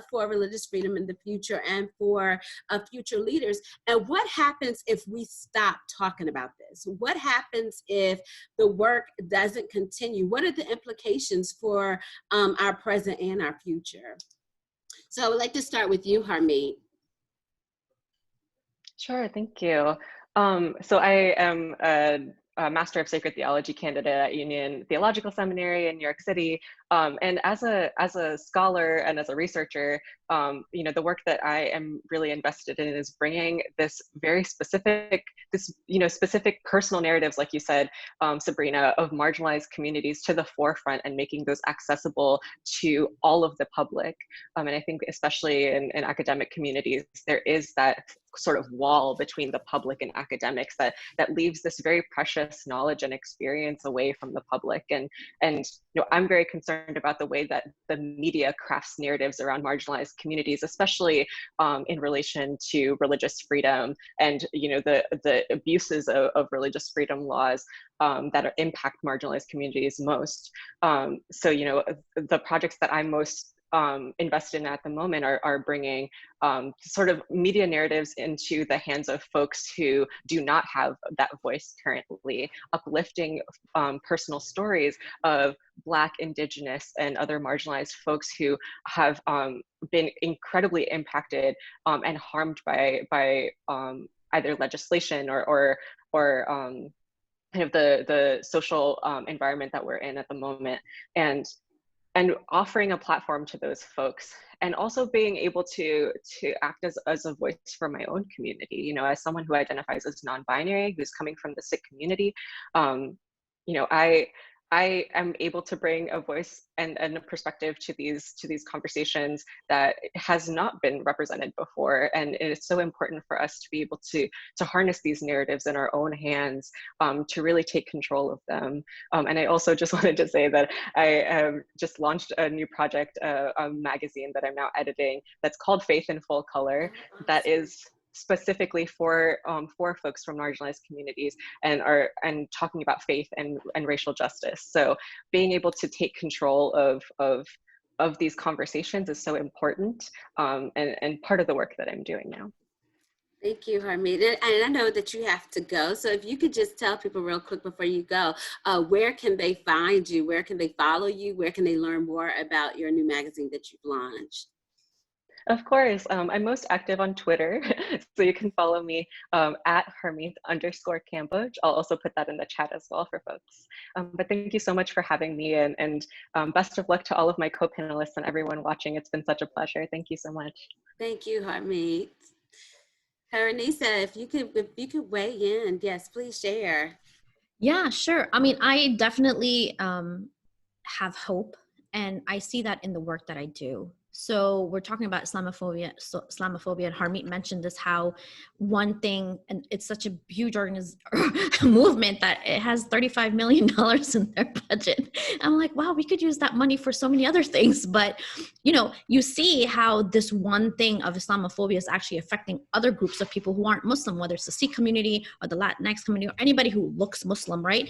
for religious freedom in the future and for future leaders? And what happens if we stop talking about this? What happens if the work doesn't continue? What are the implications for our present and our future? So I would like to start with you, Harmeet. Sure, thank you. So I am a Master of Sacred Theology candidate at Union Theological Seminary in New York City. And as a scholar and as a researcher, you know, the work that I am really invested in is bringing this very specific, specific personal narratives, like you said, Sabrina, of marginalized communities to the forefront and making those accessible to all of the public. And I think especially in academic communities, there is that sort of wall between the public and academics that leaves this very precious knowledge and experience away from the public. And you know, I'm very concerned about the way that the media crafts narratives around marginalized communities, especially in relation to religious freedom and, you know, the abuses of religious freedom laws that impact marginalized communities most. So, you know, the projects that I'm most invested in at the moment are bringing sort of media narratives into the hands of folks who do not have that voice currently, uplifting personal stories of Black, Indigenous, and other marginalized folks who have been incredibly impacted and harmed by either legislation or kind of the social environment that we're in at the moment. And offering a platform to those folks, and also being able to act as a voice for my own community. You know, as someone who identifies as non-binary, who's coming from the Sikh community, you know, I am able to bring a voice and a perspective to these conversations that has not been represented before. And it's so important for us to be able to harness these narratives in our own hands, to really take control of them. And I also just wanted to say that I just launched a new project, a magazine that I'm now editing, that's called Faith in Full Color, that is specifically for folks from marginalized communities and talking about faith and racial justice. So being able to take control of these conversations is so important, and part of the work that I'm doing now. Thank you, Harmeet. And I know that you have to go. So if you could just tell people real quick before you go, where can they find you? Where can they follow you? Where can they learn more about your new magazine that you've launched? Of course, I'm most active on Twitter, so you can follow me at Harmeet_Kamboj. I'll also put that in the chat as well for folks. But thank you so much for having me, and best of luck to all of my co-panelists and everyone watching. It's been such a pleasure. Thank you so much. Thank you, Harmeet. Hurunnessa, if you could weigh in, yes, please share. Yeah, sure. I mean, I definitely have hope, and I see that in the work that I do. So we're talking about Islamophobia, and Harmeet mentioned this, how one thing, and it's such a huge movement that it has $35 million in their budget. I'm like, wow, we could use that money for so many other things. But, you know, you see how this one thing of Islamophobia is actually affecting other groups of people who aren't Muslim, whether it's the Sikh community or the Latinx community or anybody who looks Muslim, right?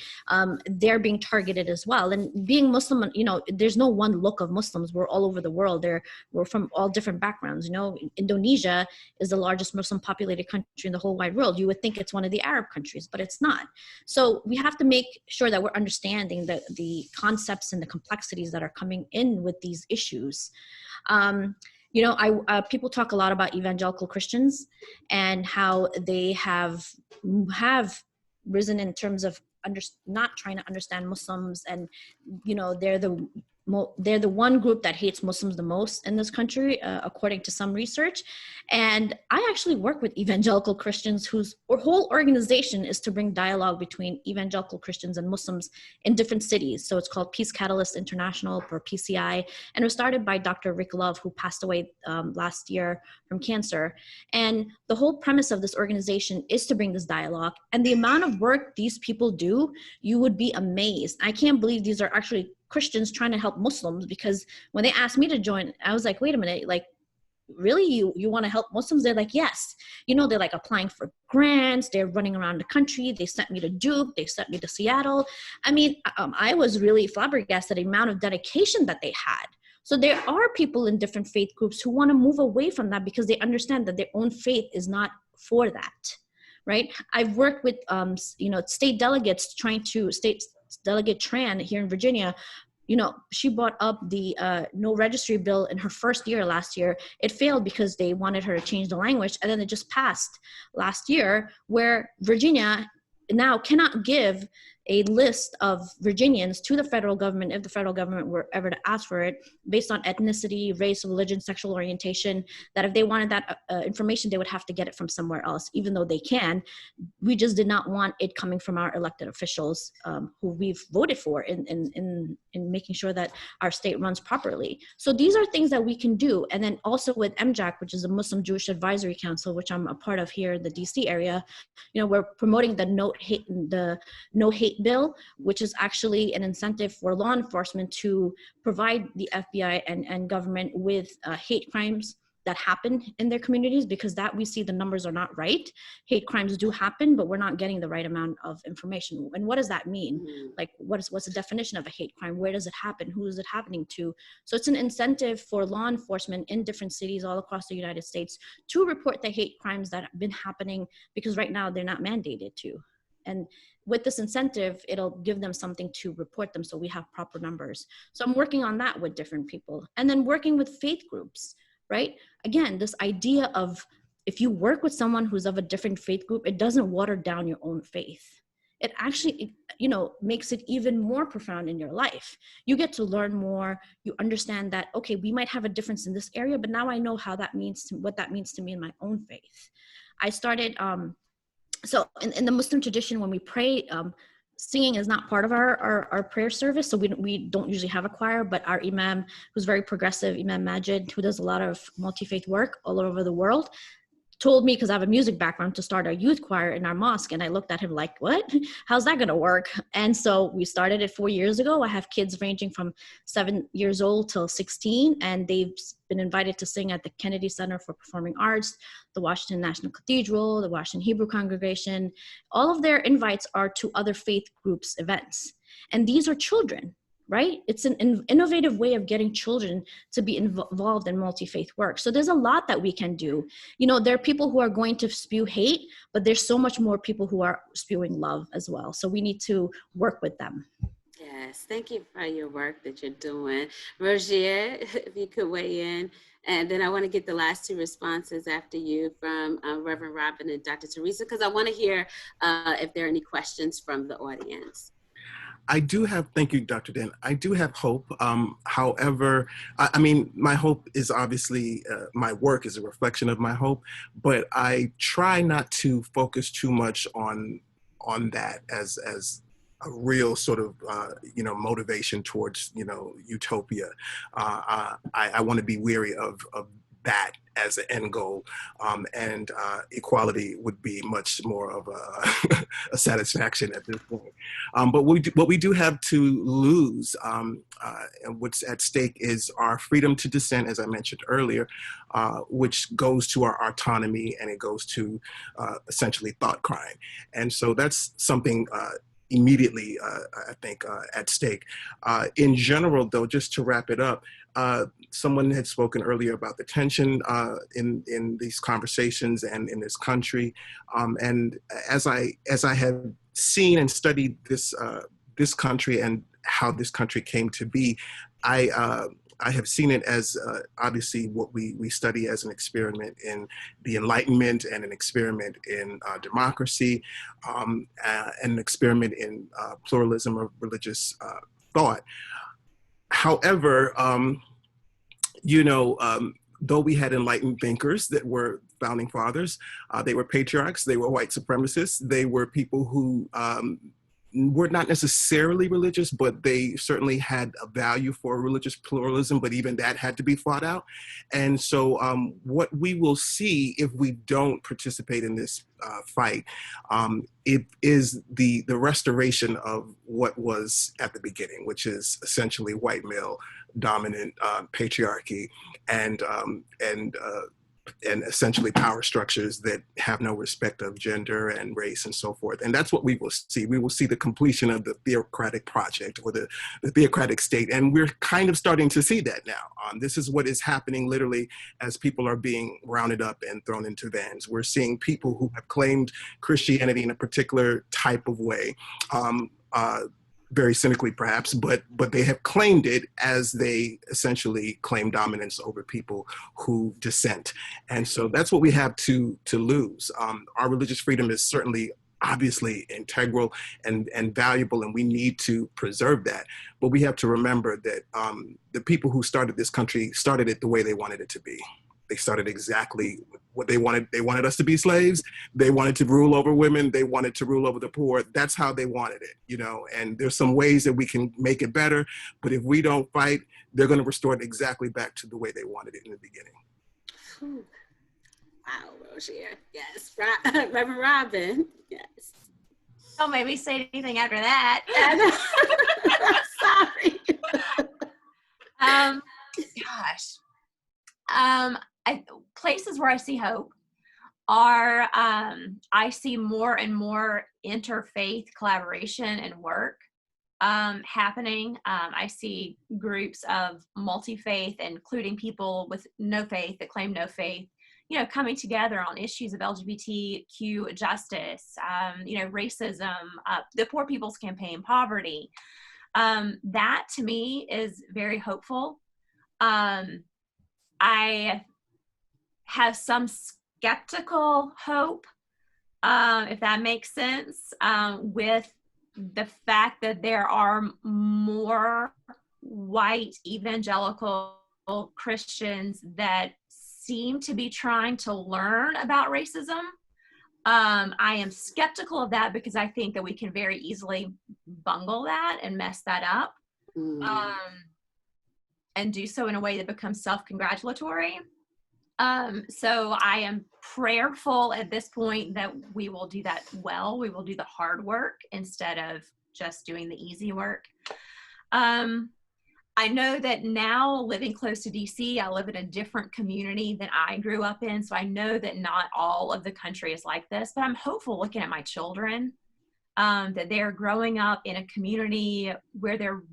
They're being targeted as well. And being Muslim, you know, there's no one look of Muslims. We're all over the world. There we're from all different backgrounds. You know, Indonesia is the largest Muslim populated country in the whole wide world. You would think it's one of the Arab countries, but it's not. So we have to make sure that we're understanding the concepts and the complexities that are coming in with these issues. You know, people talk a lot about evangelical Christians and how they have risen in terms of not trying to understand Muslims, and you know, they're the one group that hates Muslims the most in this country, according to some research. And I actually work with evangelical Christians whose whole organization is to bring dialogue between evangelical Christians and Muslims in different cities. So it's called Peace Catalyst International, or PCI, and it was started by Dr. Rick Love, who passed away last year from cancer. And the whole premise of this organization is to bring this dialogue. And the amount of work these people do, you would be amazed. I can't believe these are actually Christians trying to help Muslims, because when they asked me to join, I was like, wait a minute, like, really, you want to help Muslims? They're like, yes. You know, they're like applying for grants, they're running around the country. They sent me to Duke, they sent me to Seattle. I mean, I was really flabbergasted at the amount of dedication that they had. So there are people in different faith groups who want to move away from that because they understand that their own faith is not for that, right? I've worked with, you know, state delegates state delegate Tran here in Virginia. You know, she brought up the no registry bill in her first year last year. It failed because they wanted her to change the language, and then it just passed last year, where Virginia now cannot give a list of Virginians to the federal government if the federal government were ever to ask for it, based on ethnicity, race, religion, sexual orientation, that if they wanted that information, they would have to get it from somewhere else, even though they can. We just did not want it coming from our elected officials who we've voted for in making sure that our state runs properly. So these are things that we can do. And then also with MJAC, which is a Muslim Jewish Advisory Council, which I'm a part of here in the DC area, you know, we're promoting the no hate bill, which is actually an incentive for law enforcement to provide the FBI and government with hate crimes that happen in their communities, because that we see the numbers are not right. Hate crimes do happen, but we're not getting the right amount of information. And what does that mean? Like, what's the definition of a hate crime? Where does it happen? Who is it happening to? So it's an incentive for law enforcement in different cities all across the United States to report the hate crimes that have been happening, because right now they're not mandated to. And with this incentive, it'll give them something to report them so we have proper numbers. So I'm working on that with different people. And then working with faith groups, right? Again, this idea of, if you work with someone who's of a different faith group, it doesn't water down your own faith. It actually, you know, makes it even more profound in your life. You get to learn more. You understand that, okay, we might have a difference in this area, but now I know how that means to, what that means to me in my own faith. I started, so in the Muslim tradition, when we pray, singing is not part of our prayer service. So we don't usually have a choir, but our imam, who's very progressive, Imam Majid, who does a lot of multi-faith work all over the world, told me, because I have a music background, to start a youth choir in our mosque. And I looked at him like, what? How's that gonna work? And so we started it 4 years ago. I have kids ranging from 7 years old till 16, and they've been invited to sing at the Kennedy Center for Performing Arts, the Washington National Cathedral, the Washington Hebrew Congregation. All of their invites are to other faith groups' events. And these are children, right? It's an innovative way of getting children to be involved in multi-faith work. So there's a lot that we can do. You know, there are people who are going to spew hate, but there's so much more people who are spewing love as well. So we need to work with them. Yes, thank you for your work that you're doing. Rogiérs, if you could weigh in. And then I want to get the last two responses after you from Reverend Robin and Dr. Teresa, because I want to hear if there are any questions from the audience. I do have, thank you, Dr. Dent. I do have hope. However, I mean, my hope is obviously, my work is a reflection of my hope, but I try not to focus too much on that as a real sort of, you know, motivation towards, you know, utopia. I want to be weary of that as an end goal, and equality would be much more of a satisfaction at this point. But what we do have to lose, and what's at stake, is our freedom to dissent, as I mentioned earlier, which goes to our autonomy, and it goes to essentially thought crime. And so that's something immediately, I think, at stake. In general, though, just to wrap it up, someone had spoken earlier about the tension in these conversations and in this country. And as I have seen and studied this country and how this country came to be, I have seen it as obviously what we study as an experiment in the Enlightenment and an experiment in democracy and an experiment in pluralism of religious thought. However, though we had enlightened thinkers that were founding fathers, they were patriarchs, they were white supremacists, they were people who were not necessarily religious, but they certainly had a value for religious pluralism, but even that had to be fought out. And so what we will see if we don't participate in this fight, it is the restoration of what was at the beginning, which is essentially white male dominant patriarchy and essentially power structures that have no respect of gender and race and so forth. And that's what we will see. We will see the completion of the theocratic project or the theocratic state. And we're kind of starting to see that now. This is what is happening literally as people are being rounded up and thrown into vans. We're seeing people who have claimed Christianity in a particular type of way, very cynically perhaps, but they have claimed it as they essentially claim dominance over people who dissent. And so that's what we have to lose. Our religious freedom is certainly obviously integral and valuable, and we need to preserve that. But we have to remember that the people who started this country started it the way they wanted it to be. They started exactly what they wanted. They wanted us to be slaves. They wanted to rule over women. They wanted to rule over the poor. That's how they wanted it, and there's some ways that we can make it better. But if we don't fight, they're going to restore it exactly back to the way they wanted it in the beginning. Wow, Rogiérs. Yes. Reverend Robin. Yes. Don't make me say anything after that. Sorry. Places where I see hope are I see more and more interfaith collaboration and work happening. I see groups of multi-faith, including people with no faith that claim no faith, coming together on issues of LGBTQ justice, racism, the Poor People's Campaign, poverty. That to me is very hopeful. I have some skeptical hope, if that makes sense, with the fact that there are more white evangelical Christians that seem to be trying to learn about racism. I am skeptical of that because I think that we can very easily bungle that and mess that up. And do so in a way that becomes self-congratulatory. So I am prayerful at this point that we will do that well. We will do the hard work instead of just doing the easy work. I know that now living close to DC, I live in a different community than I grew up in. So I know that not all of the country is like this, but I'm hopeful looking at my children, that they're growing up in a community where there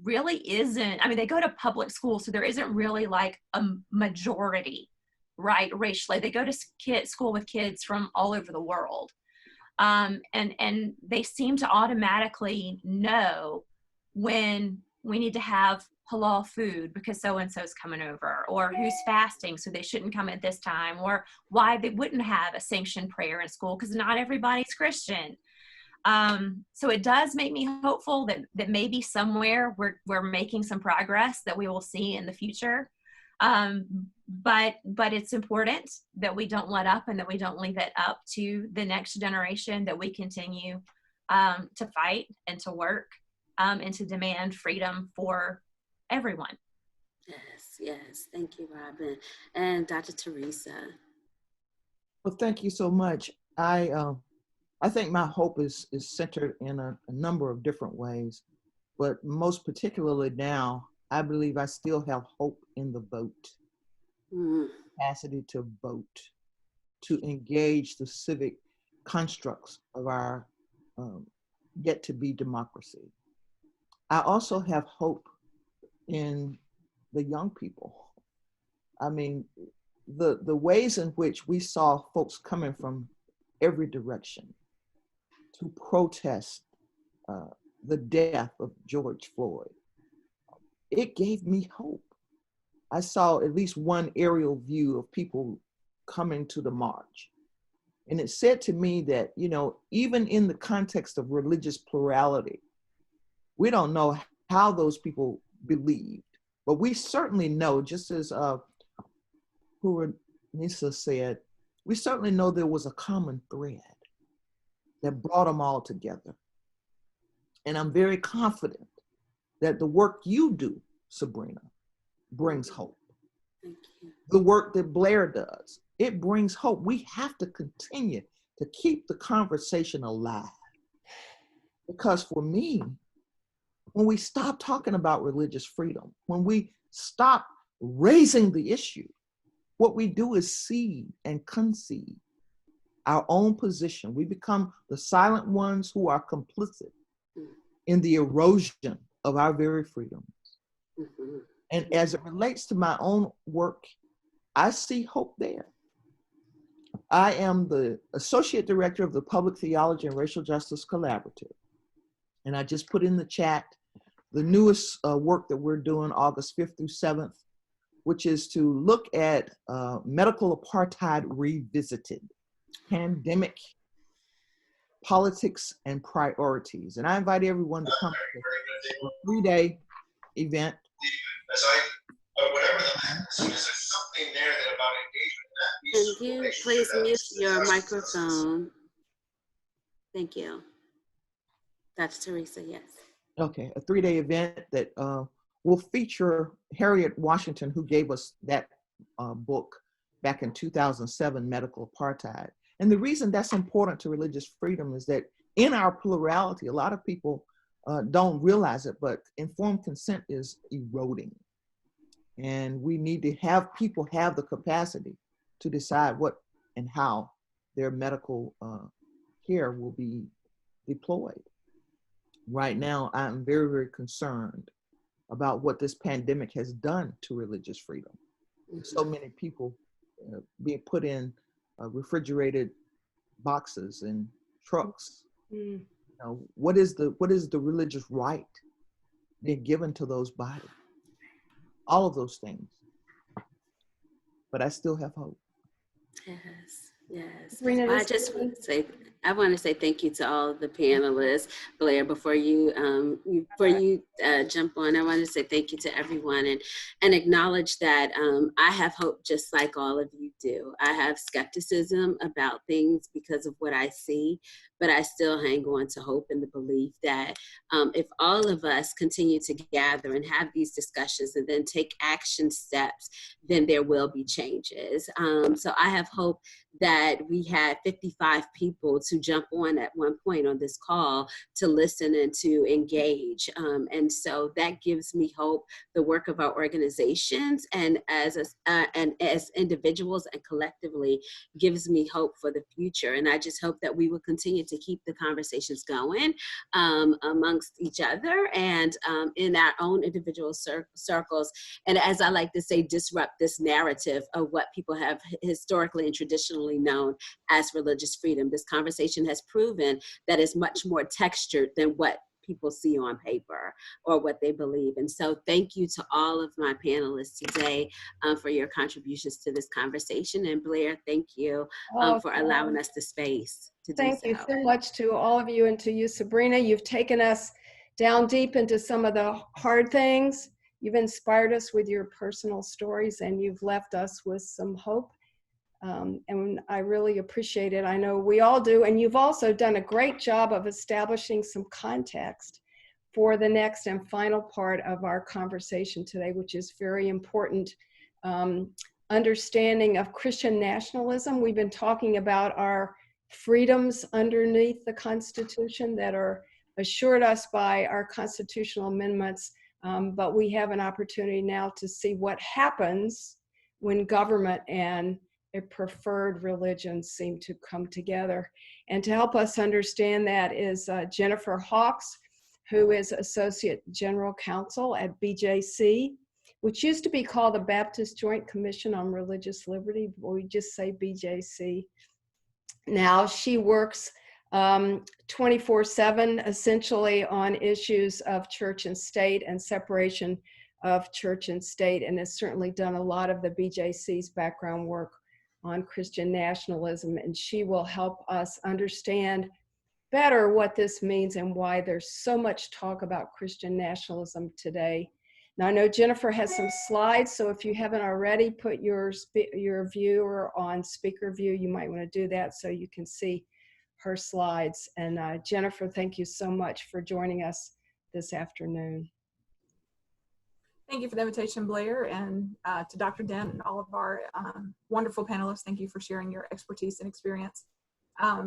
really isn't, they go to public school, so there isn't really like a majority, right, racially. They go to school with kids from all over the world. And they seem to automatically know when we need to have halal food because so-and-so is coming over, or who's fasting, so they shouldn't come at this time, or why they wouldn't have a sanctioned prayer in school because not everybody's Christian. So it does make me hopeful that maybe somewhere we're making some progress that we will see in the future. But it's important that we don't let up and that we don't leave it up to the next generation, that we continue to fight and to work and to demand freedom for everyone. Yes. Thank you, Robin. And Dr. Teresa. Well, thank you so much. I think my hope is centered in a number of different ways, but most particularly now, I believe I still have hope in the vote, capacity to vote, to engage the civic constructs of our yet to be democracy. I also have hope in the young people. I mean, the ways in which we saw folks coming from every direction to protest the death of George Floyd, it gave me hope. I saw at least one aerial view of people coming to the march. And it said to me that, you know, even in the context of religious plurality, we don't know how those people believed, but we certainly know, just as Hurunnessa said, we certainly know there was a common thread that brought them all together. And I'm very confident that the work you do, Sabrina, brings hope. Thank you. The work that Blair does, it brings hope. We have to continue to keep the conversation alive. Because for me, when we stop talking about religious freedom, when we stop raising the issue, what we do is seed and concede our own position. We become the silent ones who are complicit in the erosion of our very freedoms. Mm-hmm. And as it relates to my own work, I see hope there. I am the Associate Director of the Public Theology and Racial Justice Collaborative. And I just put in the chat the newest work that we're doing August 5th through 7th, which is to look at medical apartheid revisited, pandemic politics and priorities. And I invite everyone to come to a 3-day event. Something there that about engagement. Can you please mute your microphone? Thank you. That's Teresa, yes. Okay, a 3-day event that will feature Harriet Washington, who gave us that book back in 2007, Medical Apartheid. And the reason that's important to religious freedom is that in our plurality, a lot of people don't realize it, but informed consent is eroding. And we need to have people have the capacity to decide what and how their medical care will be deployed. Right now, I'm very, very concerned about what this pandemic has done to religious freedom. So many people being put in refrigerated boxes and trucks. You know, what is the religious right being given to those bodies? All of those things. But I still have hope. Yes, yes. Sabrina, Well, I want to say thank you to all of the panelists. Blair, before you jump on, I want to say thank you to everyone and acknowledge that I have hope just like all of you do. I have skepticism about things because of what I see, but I still hang on to hope and the belief that if all of us continue to gather and have these discussions and then take action steps, then there will be changes. So I have hope that we had 55 people to jump on at one point on this call to listen and to engage. And so that gives me hope, the work of our organizations and as individuals and collectively gives me hope for the future. And I just hope that we will continue to keep the conversations going amongst each other and in our own individual circles. And as I like to say, disrupt this narrative of what people have historically and traditionally known as religious freedom. This conversation has proven that it's much more textured than what people see on paper or what they believe. And so thank you to all of my panelists today for your contributions to this conversation. And Blair, thank you for allowing us the space to do so. Thank you so much to all of you and to you, Sabrina. You've taken us down deep into some of the hard things. You've inspired us with your personal stories and you've left us with some hope. And I really appreciate it. I know we all do. And you've also done a great job of establishing some context for the next and final part of our conversation today, which is very important. Understanding of Christian nationalism. We've been talking about our freedoms underneath the Constitution that are assured us by our constitutional amendments. But we have an opportunity now to see what happens when government and a preferred religion seem to come together. And to help us understand that is Jennifer Hawks, who is Associate General Counsel at BJC, which used to be called the Baptist Joint Commission on Religious Liberty, but we just say BJC. Now she works 24/7 essentially on issues of church and state and separation of church and state, and has certainly done a lot of the BJC's background work on Christian nationalism, and she will help us understand better what this means and why there's so much talk about Christian nationalism today. Now, I know Jennifer has some slides, so if you haven't already put your viewer on speaker view, you might want to do that so you can see her slides. And Jennifer, thank you so much for joining us this afternoon. Thank you for the invitation, Blair, and to Dr. Dent and all of our wonderful panelists. Thank you for sharing your expertise and experience.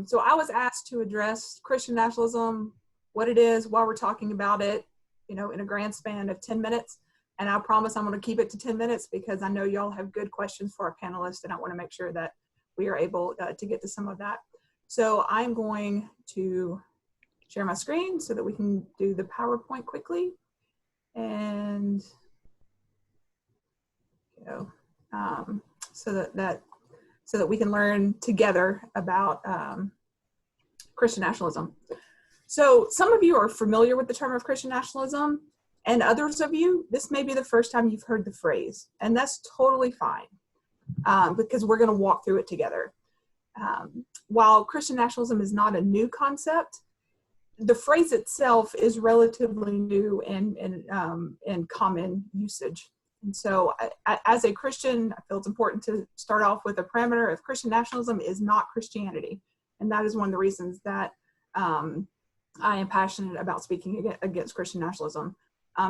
So I was asked to address Christian nationalism, what it is, why we're talking about it, in a grand span of 10 minutes. And I promise I'm going to keep it to 10 minutes because I know y'all have good questions for our panelists, and I want to make sure that we are able to get to some of that. So I'm going to share my screen so that we can do the PowerPoint quickly. And so that we can learn together about Christian nationalism. So some of you are familiar with the term of Christian nationalism, and others of you, this may be the first time you've heard the phrase, and that's totally fine because we're going to walk through it together. While Christian nationalism is not a new concept, the phrase itself is relatively new and common usage. And so as a Christian, I feel it's important to start off with a parameter of Christian nationalism is not Christianity. And that is one of the reasons that I am passionate about speaking against Christian nationalism.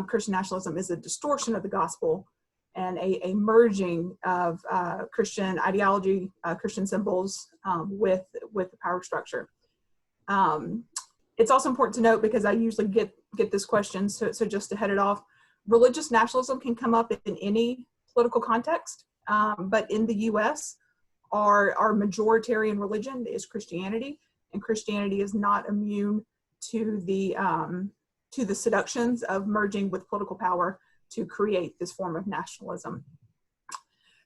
Christian nationalism is a distortion of the gospel and a merging of Christian ideology, Christian symbols with the power structure. It's also important to note, because I usually get this question, so just to head it off, religious nationalism can come up in any political context, but in the US, our majoritarian religion is Christianity, and Christianity is not immune to the seductions of merging with political power to create this form of nationalism.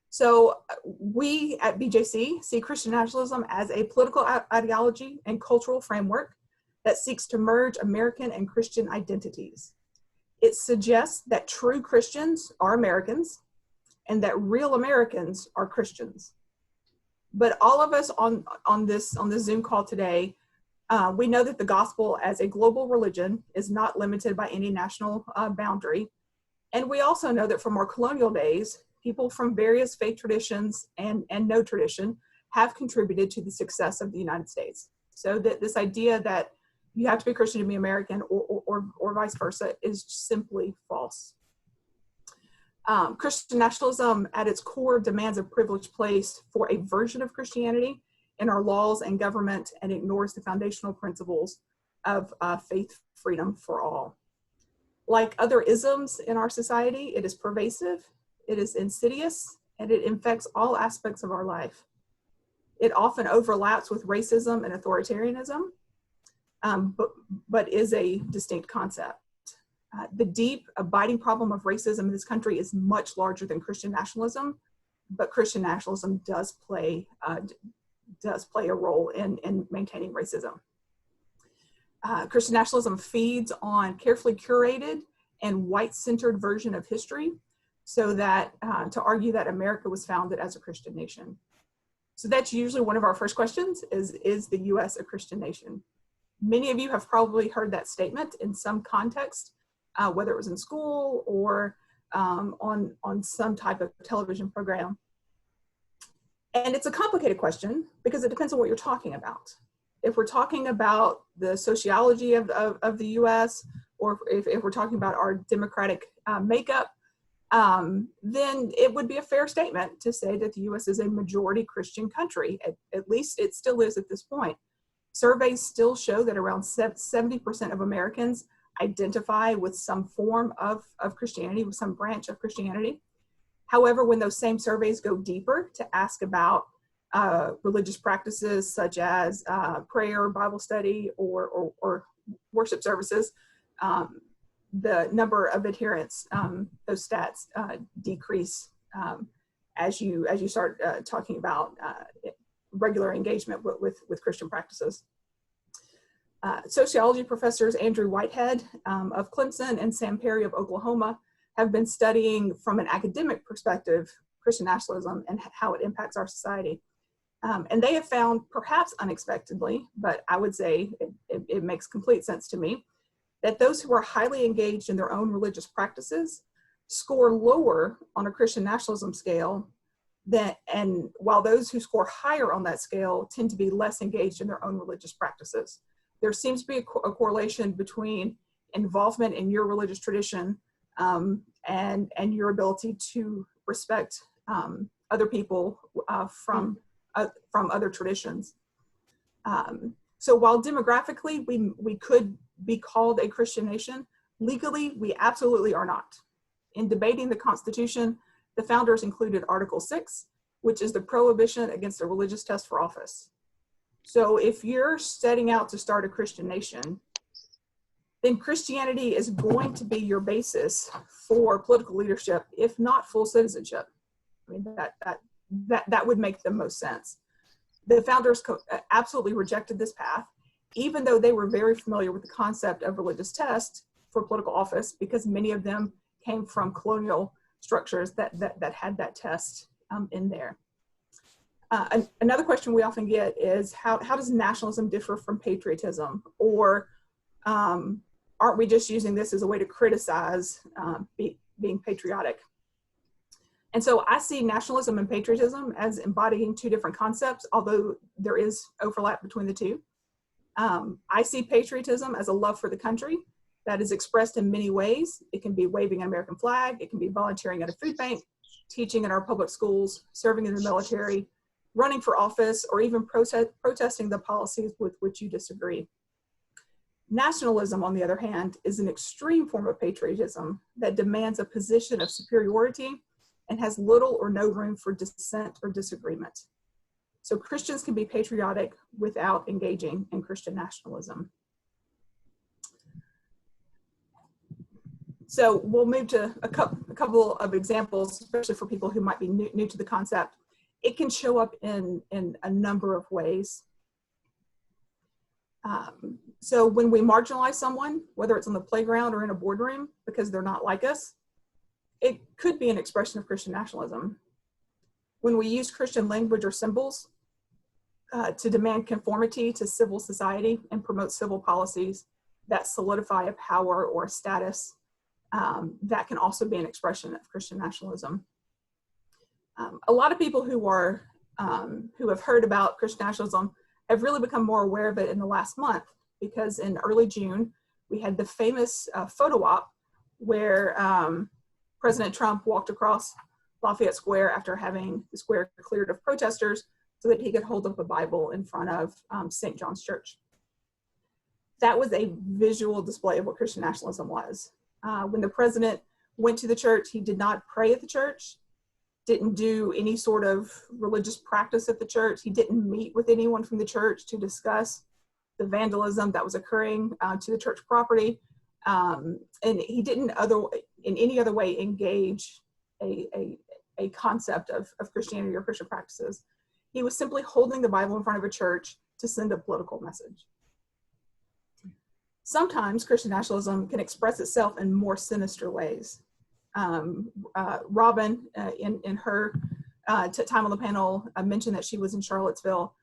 So we at BJC see Christian nationalism as a political ideology and cultural framework that seeks to merge American and Christian identities. It suggests that true Christians are Americans and that real Americans are Christians. But all of us on this Zoom call today, we know that the gospel as a global religion is not limited by any national boundary. And we also know that from our colonial days, people from various faith traditions and no tradition have contributed to the success of the United States. So that this idea that you have to be Christian to be American or vice versa is simply false. Christian nationalism at its core demands a privileged place for a version of Christianity in our laws and government, and ignores the foundational principles of faith freedom for all. Like other isms in our society, it is pervasive, it is insidious, and it infects all aspects of our life. It often overlaps with racism and authoritarianism, but is a distinct concept. The deep, abiding problem of racism in this country is much larger than Christian nationalism, but Christian nationalism does play a role in maintaining racism. Christian nationalism feeds on carefully curated and white-centered version of history, so that to argue that America was founded as a Christian nation. So that's usually one of our first questions: is the U.S. a Christian nation? Many of you have probably heard that statement in some context, whether it was in school or on some type of television program. And it's a complicated question because it depends on what you're talking about. If we're talking about the sociology of the US, or if we're talking about our democratic makeup, then it would be a fair statement to say that the US is a majority Christian country. At least it still is at this point. Surveys still show that around 70% of Americans identify with some form of Christianity, with some branch of Christianity. However, when those same surveys go deeper to ask about religious practices such as prayer, Bible study, or worship services, the number of adherents, those stats decrease as you start talking about regular engagement with Christian practices. Sociology professors Andrew Whitehead of Clemson and Sam Perry of Oklahoma have been studying from an academic perspective Christian nationalism and how it impacts our society. And they have found, perhaps unexpectedly, but I would say it makes complete sense to me, that those who are highly engaged in their own religious practices score lower on a Christian nationalism scale and while those who score higher on that scale tend to be less engaged in their own religious practices. There seems to be a correlation between involvement in your religious tradition and your ability to respect other people from other traditions. So while demographically we could be called a Christian nation, legally we absolutely are not. In debating the Constitution, the founders included Article 6, which is the prohibition against a religious test for office. So if you're setting out to start a Christian nation, then Christianity is going to be your basis for political leadership, if not full citizenship. I mean, that would make the most sense. The founders absolutely rejected this path, even though they were very familiar with the concept of religious tests for political office, because many of them came from colonial structures that had that test in there. Another question we often get is how does nationalism differ from patriotism? Or aren't we just using this as a way to criticize being patriotic? And so I see nationalism and patriotism as embodying two different concepts, although there is overlap between the two. I see patriotism as a love for the country that is expressed in many ways. It can be waving an American flag, it can be volunteering at a food bank, teaching in our public schools, serving in the military, running for office, or even protesting the policies with which you disagree. Nationalism, on the other hand, is an extreme form of patriotism that demands a position of superiority and has little or no room for dissent or disagreement. So Christians can be patriotic without engaging in Christian nationalism. So we'll move to a couple of examples, especially for people who might be new to the concept. It can show up in a number of ways. So when we marginalize someone, whether it's on the playground or in a boardroom because they're not like us, it could be an expression of Christian nationalism. When we use Christian language or symbols to demand conformity to civil society and promote civil policies that solidify a power or a status, that can also be an expression of Christian nationalism. A lot of people who have heard about Christian nationalism have really become more aware of it in the last month, because in early June, we had the famous photo op where President Trump walked across Lafayette Square after having the square cleared of protesters so that he could hold up a Bible in front of St. John's Church. That was a visual display of what Christian nationalism was. When the president went to the church, he did not pray at the church, didn't do any sort of religious practice at the church. He didn't meet with anyone from the church to discuss the vandalism that was occurring to the church property. And he didn't in any other way engage a concept of Christianity or Christian practices. He was simply holding the Bible in front of a church to send a political message. Sometimes Christian nationalism can express itself in more sinister ways. Robin, in her time on the panel, mentioned that she was in Charlottesville.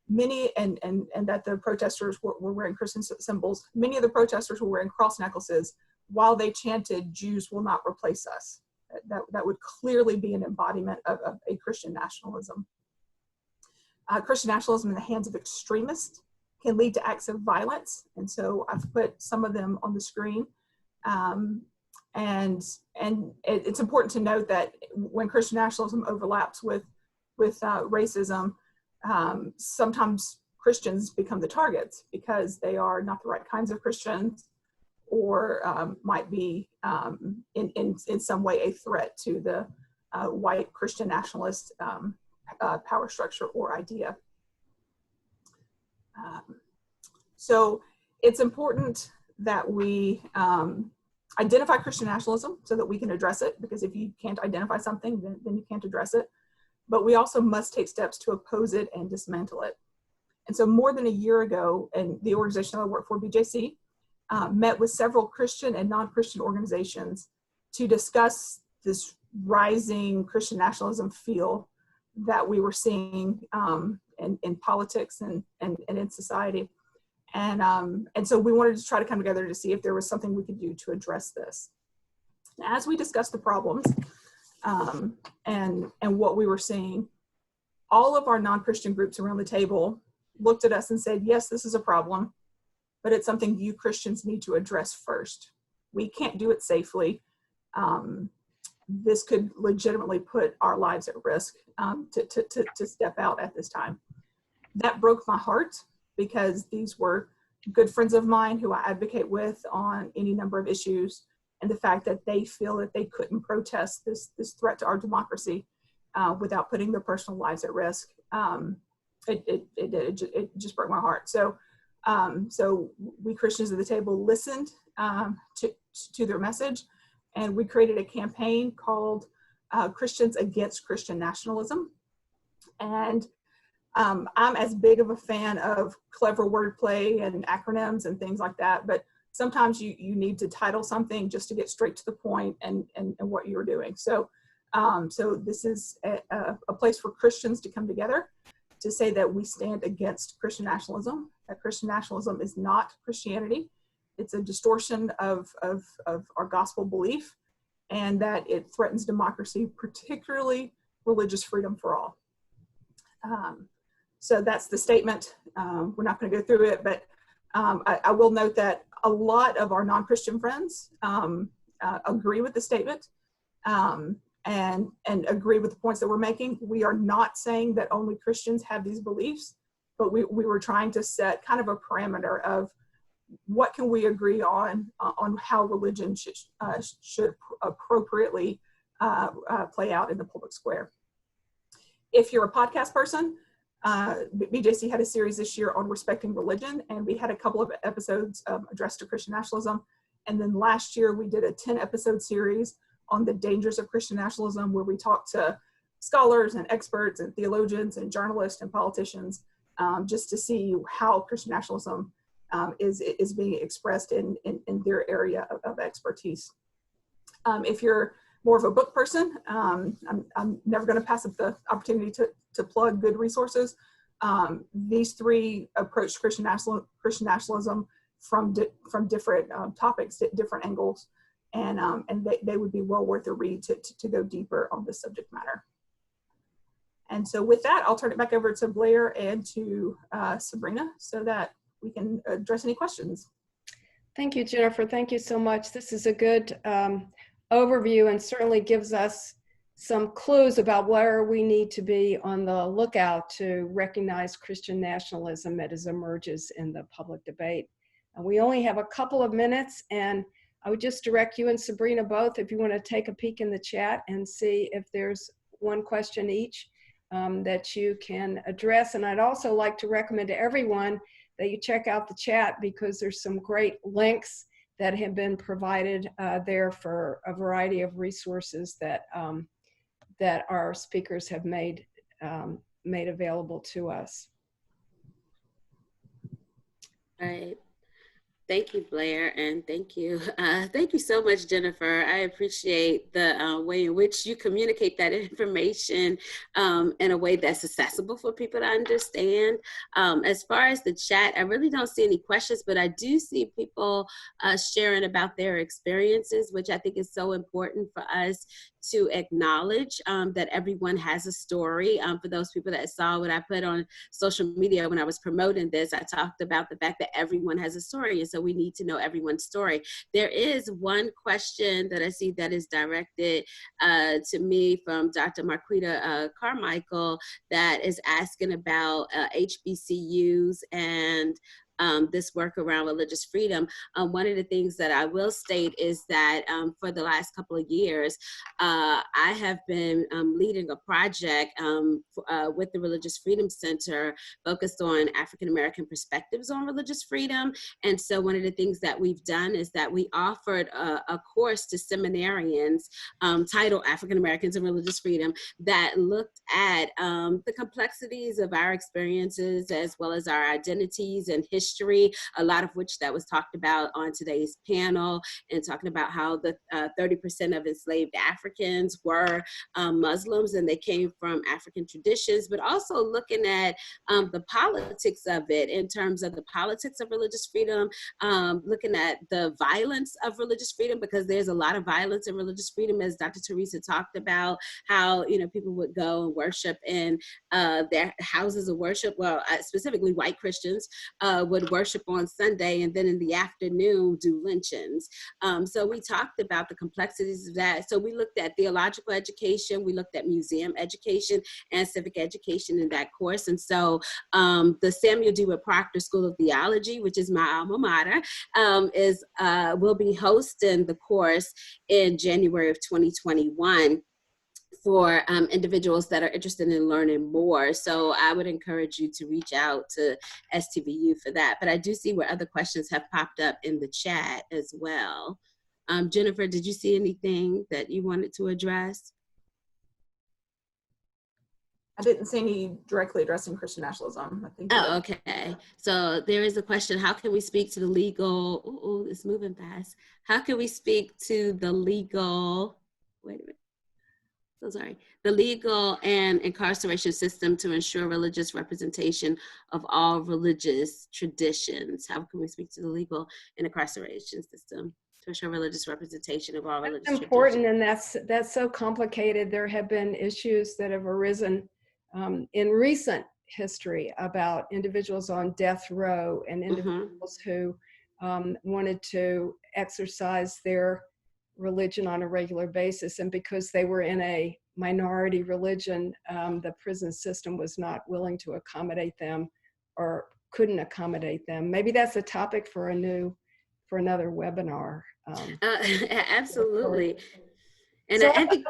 And that the protesters were wearing Christian symbols. Many of the protesters were wearing cross necklaces while they chanted, "Jews will not replace us." That would clearly be an embodiment of a Christian nationalism. Christian nationalism in the hands of extremists can lead to acts of violence. And so I've put some of them on the screen. And it's important to note that when Christian nationalism overlaps with racism, sometimes Christians become the targets because they are not the right kinds of Christians, or might be in some way a threat to the white Christian nationalist power structure or idea. So it's important that we identify Christian nationalism so that we can address it, because if you can't identify something, then you can't address it. But we also must take steps to oppose it and dismantle it. And so more than a year ago, and the organization I work for, BJC, met with several Christian and non-Christian organizations to discuss this rising Christian nationalism feel that we were seeing in politics and in society. And so we wanted to try to come together to see if there was something we could do to address this. As we discussed the problems and what we were seeing, all of our non-Christian groups around the table looked at us and said, yes, this is a problem, but it's something you Christians need to address first. We can't do it safely. This could legitimately put our lives at risk to step out at this time. That broke my heart, because these were good friends of mine who I advocate with on any number of issues, and the fact that they feel that they couldn't protest this threat to our democracy without putting their personal lives at risk, it just broke my heart. So we Christians at the table listened to their message, and we created a campaign called Christians Against Christian Nationalism. And I'm as big of a fan of clever wordplay and acronyms and things like that, but sometimes you need to title something just to get straight to the point and what you're doing. So this is a place for Christians to come together to say that we stand against Christian nationalism, that Christian nationalism is not Christianity. It's a distortion of our gospel belief, and that it threatens democracy, particularly religious freedom for all. So that's the statement. We're not going to go through it, but I will note that a lot of our non-Christian friends agree with the statement and agree with the points that we're making. We are not saying that only Christians have these beliefs, but we were trying to set kind of a parameter of what can we agree on how religion should appropriately play out in the public square. If you're a podcast person, BJC had a series this year on respecting religion, and we had a couple of episodes addressed to Christian nationalism. And then last year we did a 10-episode series on the dangers of Christian nationalism, where we talked to scholars and experts and theologians and journalists and politicians just to see how Christian nationalism is being expressed in their area of expertise. If you're more of a book person, I'm never going to pass up the opportunity to plug good resources. These three approach Christian nationalism from different topics, different angles, and they would be well worth a read to go deeper on this subject matter. And so with that, I'll turn it back over to Blair and to Sabrina so that we can address any questions. Thank you, Jennifer. Thank you so much. This is a good overview, and certainly gives us some clues about where we need to be on the lookout to recognize Christian nationalism as it emerges in the public debate. And we only have a couple of minutes, and I would just direct you and Sabrina both, if you want to take a peek in the chat and see if there's one question each that you can address. And I'd also like to recommend to everyone that you check out the chat, because there's some great links that have been provided there for a variety of resources that that our speakers have made available to us. Right. Thank you, Blair, and thank you so much, Jennifer. I appreciate the way in which you communicate that information in a way that's accessible for people to understand. As far as the chat, I really don't see any questions, but I do see people sharing about their experiences, which I think is so important for us to acknowledge that everyone has a story. For those people that saw what I put on social media when I was promoting this, I talked about the fact that everyone has a story, and so we need to know everyone's story. There is one question that I see that is directed to me from Dr. Marquita Carmichael that is asking about HBCUs and this work around religious freedom. One of the things that I will state is that for the last couple of years, I have been leading a project with the Religious Freedom Center focused on African American perspectives on religious freedom. And so one of the things that we've done is that we offered a course to seminarians titled African Americans and Religious Freedom that looked at the complexities of our experiences as well as our identities and history, a lot of which that was talked about on today's panel, and talking about how the 30% of enslaved Africans were Muslims and they came from African traditions, but also looking at the politics of it in terms of the politics of religious freedom, looking at the violence of religious freedom, because there's a lot of violence in religious freedom, as Dr. Teresa talked about, how, you know, people would go and worship in their houses of worship. Well, specifically white Christians would worship on Sunday and then in the afternoon do lynchings. So we talked about the complexities of that. So we looked at theological education, we looked at museum education and civic education in that course. And so the Samuel Dewitt Proctor School of Theology, which is my alma mater, will be hosting the course in January of 2021 for individuals that are interested in learning more. So I would encourage you to reach out to STVU for that. But I do see where other questions have popped up in the chat as well. Jennifer, did you see anything that you wanted to address? I didn't see any directly addressing Christian nationalism. I think. Oh, okay. So there is a question: how can we speak to the legal? Oh, it's moving fast. How can we speak to the legal? Wait a minute. So sorry. The legal and incarceration system to ensure religious representation of all religious traditions. How can we speak to the legal and incarceration system to ensure religious representation of all religious traditions? That's important, and that's so complicated. There have been issues that have arisen in recent history about individuals on death row and individuals who wanted to exercise their religion on a regular basis, and because they were in a minority religion, the prison system was not willing to accommodate them or couldn't accommodate them. Maybe that's a topic for another webinar. Absolutely. And so, I think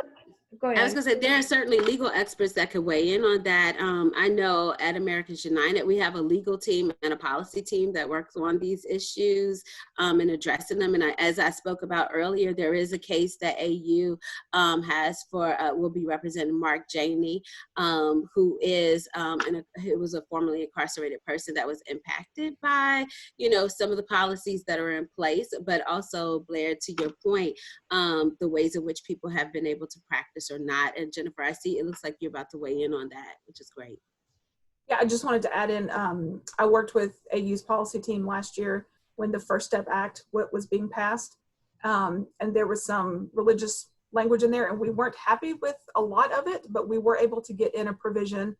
go ahead. I was going to say, there are certainly legal experts that could weigh in on that. I know at Americans United, we have a legal team and a policy team that works on these issues and addressing them. And as I spoke about earlier, there is a case that AU has for, will be representing Mark Janey, who was a formerly incarcerated person that was impacted by, you know, some of the policies that are in place, but also, Blair, to your point, the ways in which people have been able to practice or not. And Jennifer, I see it looks like you're about to weigh in on that, which is great. Yeah, I just wanted to add in, I worked with AU's policy team last year when the First Step Act was being passed. And there was some religious language in there, and we weren't happy with a lot of it, but we were able to get in a provision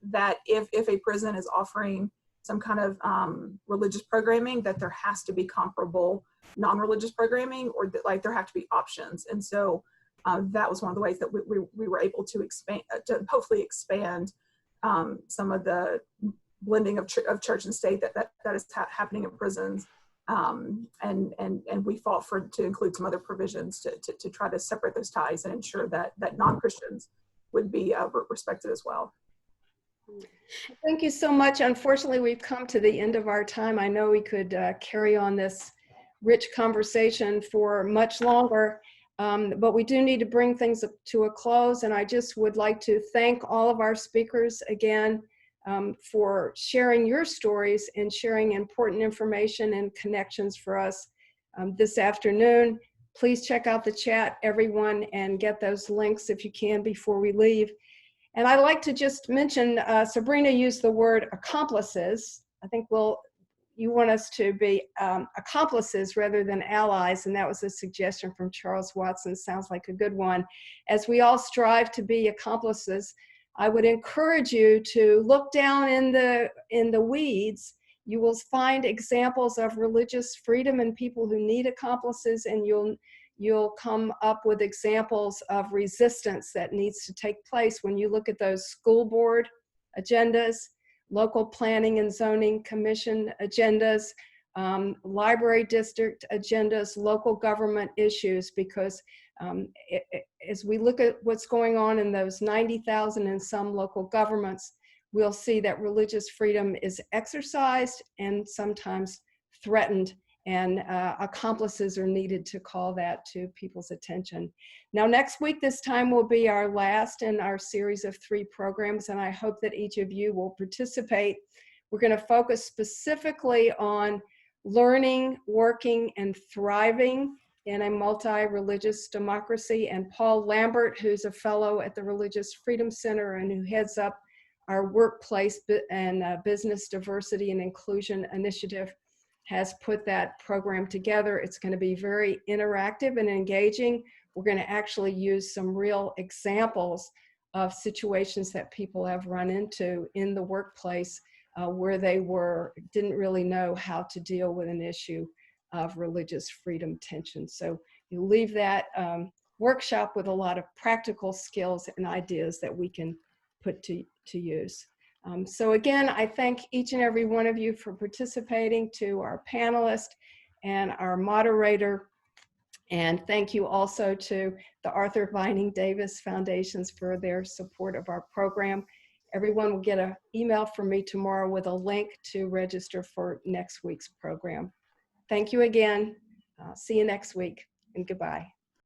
that if a prison is offering some kind of religious programming, that there has to be comparable non-religious programming, or that, like, there have to be options. And so that was one of the ways that we were able to expand, to hopefully expand some of the blending of church and state that is happening in prisons. And we fought to include some other provisions to try to separate those ties and ensure that non-Christians would be respected as well. Thank you so much. Unfortunately, we've come to the end of our time. I know we could carry on this rich conversation for much longer, but we do need to bring things to a close. And I just would like to thank all of our speakers again for sharing your stories and sharing important information and connections for us this afternoon. Please check out the chat, everyone, and get those links if you can before we leave. And I'd like to just mention, Sabrina used the word accomplices. I think you want us to be accomplices rather than allies, and that was a suggestion from Charles Watson. Sounds like a good one. As we all strive to be accomplices, I would encourage you to look down in the weeds. You will find examples of religious freedom and people who need accomplices, and you'll come up with examples of resistance that needs to take place when you look at those school board agendas. local planning and zoning commission agendas, library district agendas, local government issues, because as we look at what's going on in those 90,000 and some local governments, we'll see that religious freedom is exercised and sometimes threatened, and accomplices are needed to call that to people's attention. Now, next week, this time will be our last in our series of 3 programs, and I hope that each of you will participate. We're going to focus specifically on learning, working, and thriving in a multi-religious democracy. And Paul Lambert, who's a fellow at the Religious Freedom Center and who heads up our workplace and business diversity and inclusion initiative, has put that program together. It's going to be very interactive and engaging. We're going to actually use some real examples of situations that people have run into in the workplace where they didn't really know how to deal with an issue of religious freedom tension. So you leave that workshop with a lot of practical skills and ideas that we can put to use. So again, I thank each and every one of you for participating, to our panelists and our moderator. And thank you also to the Arthur Vining Davis Foundations for their support of our program. Everyone will get an email from me tomorrow with a link to register for next week's program. Thank you again. See you next week, and goodbye.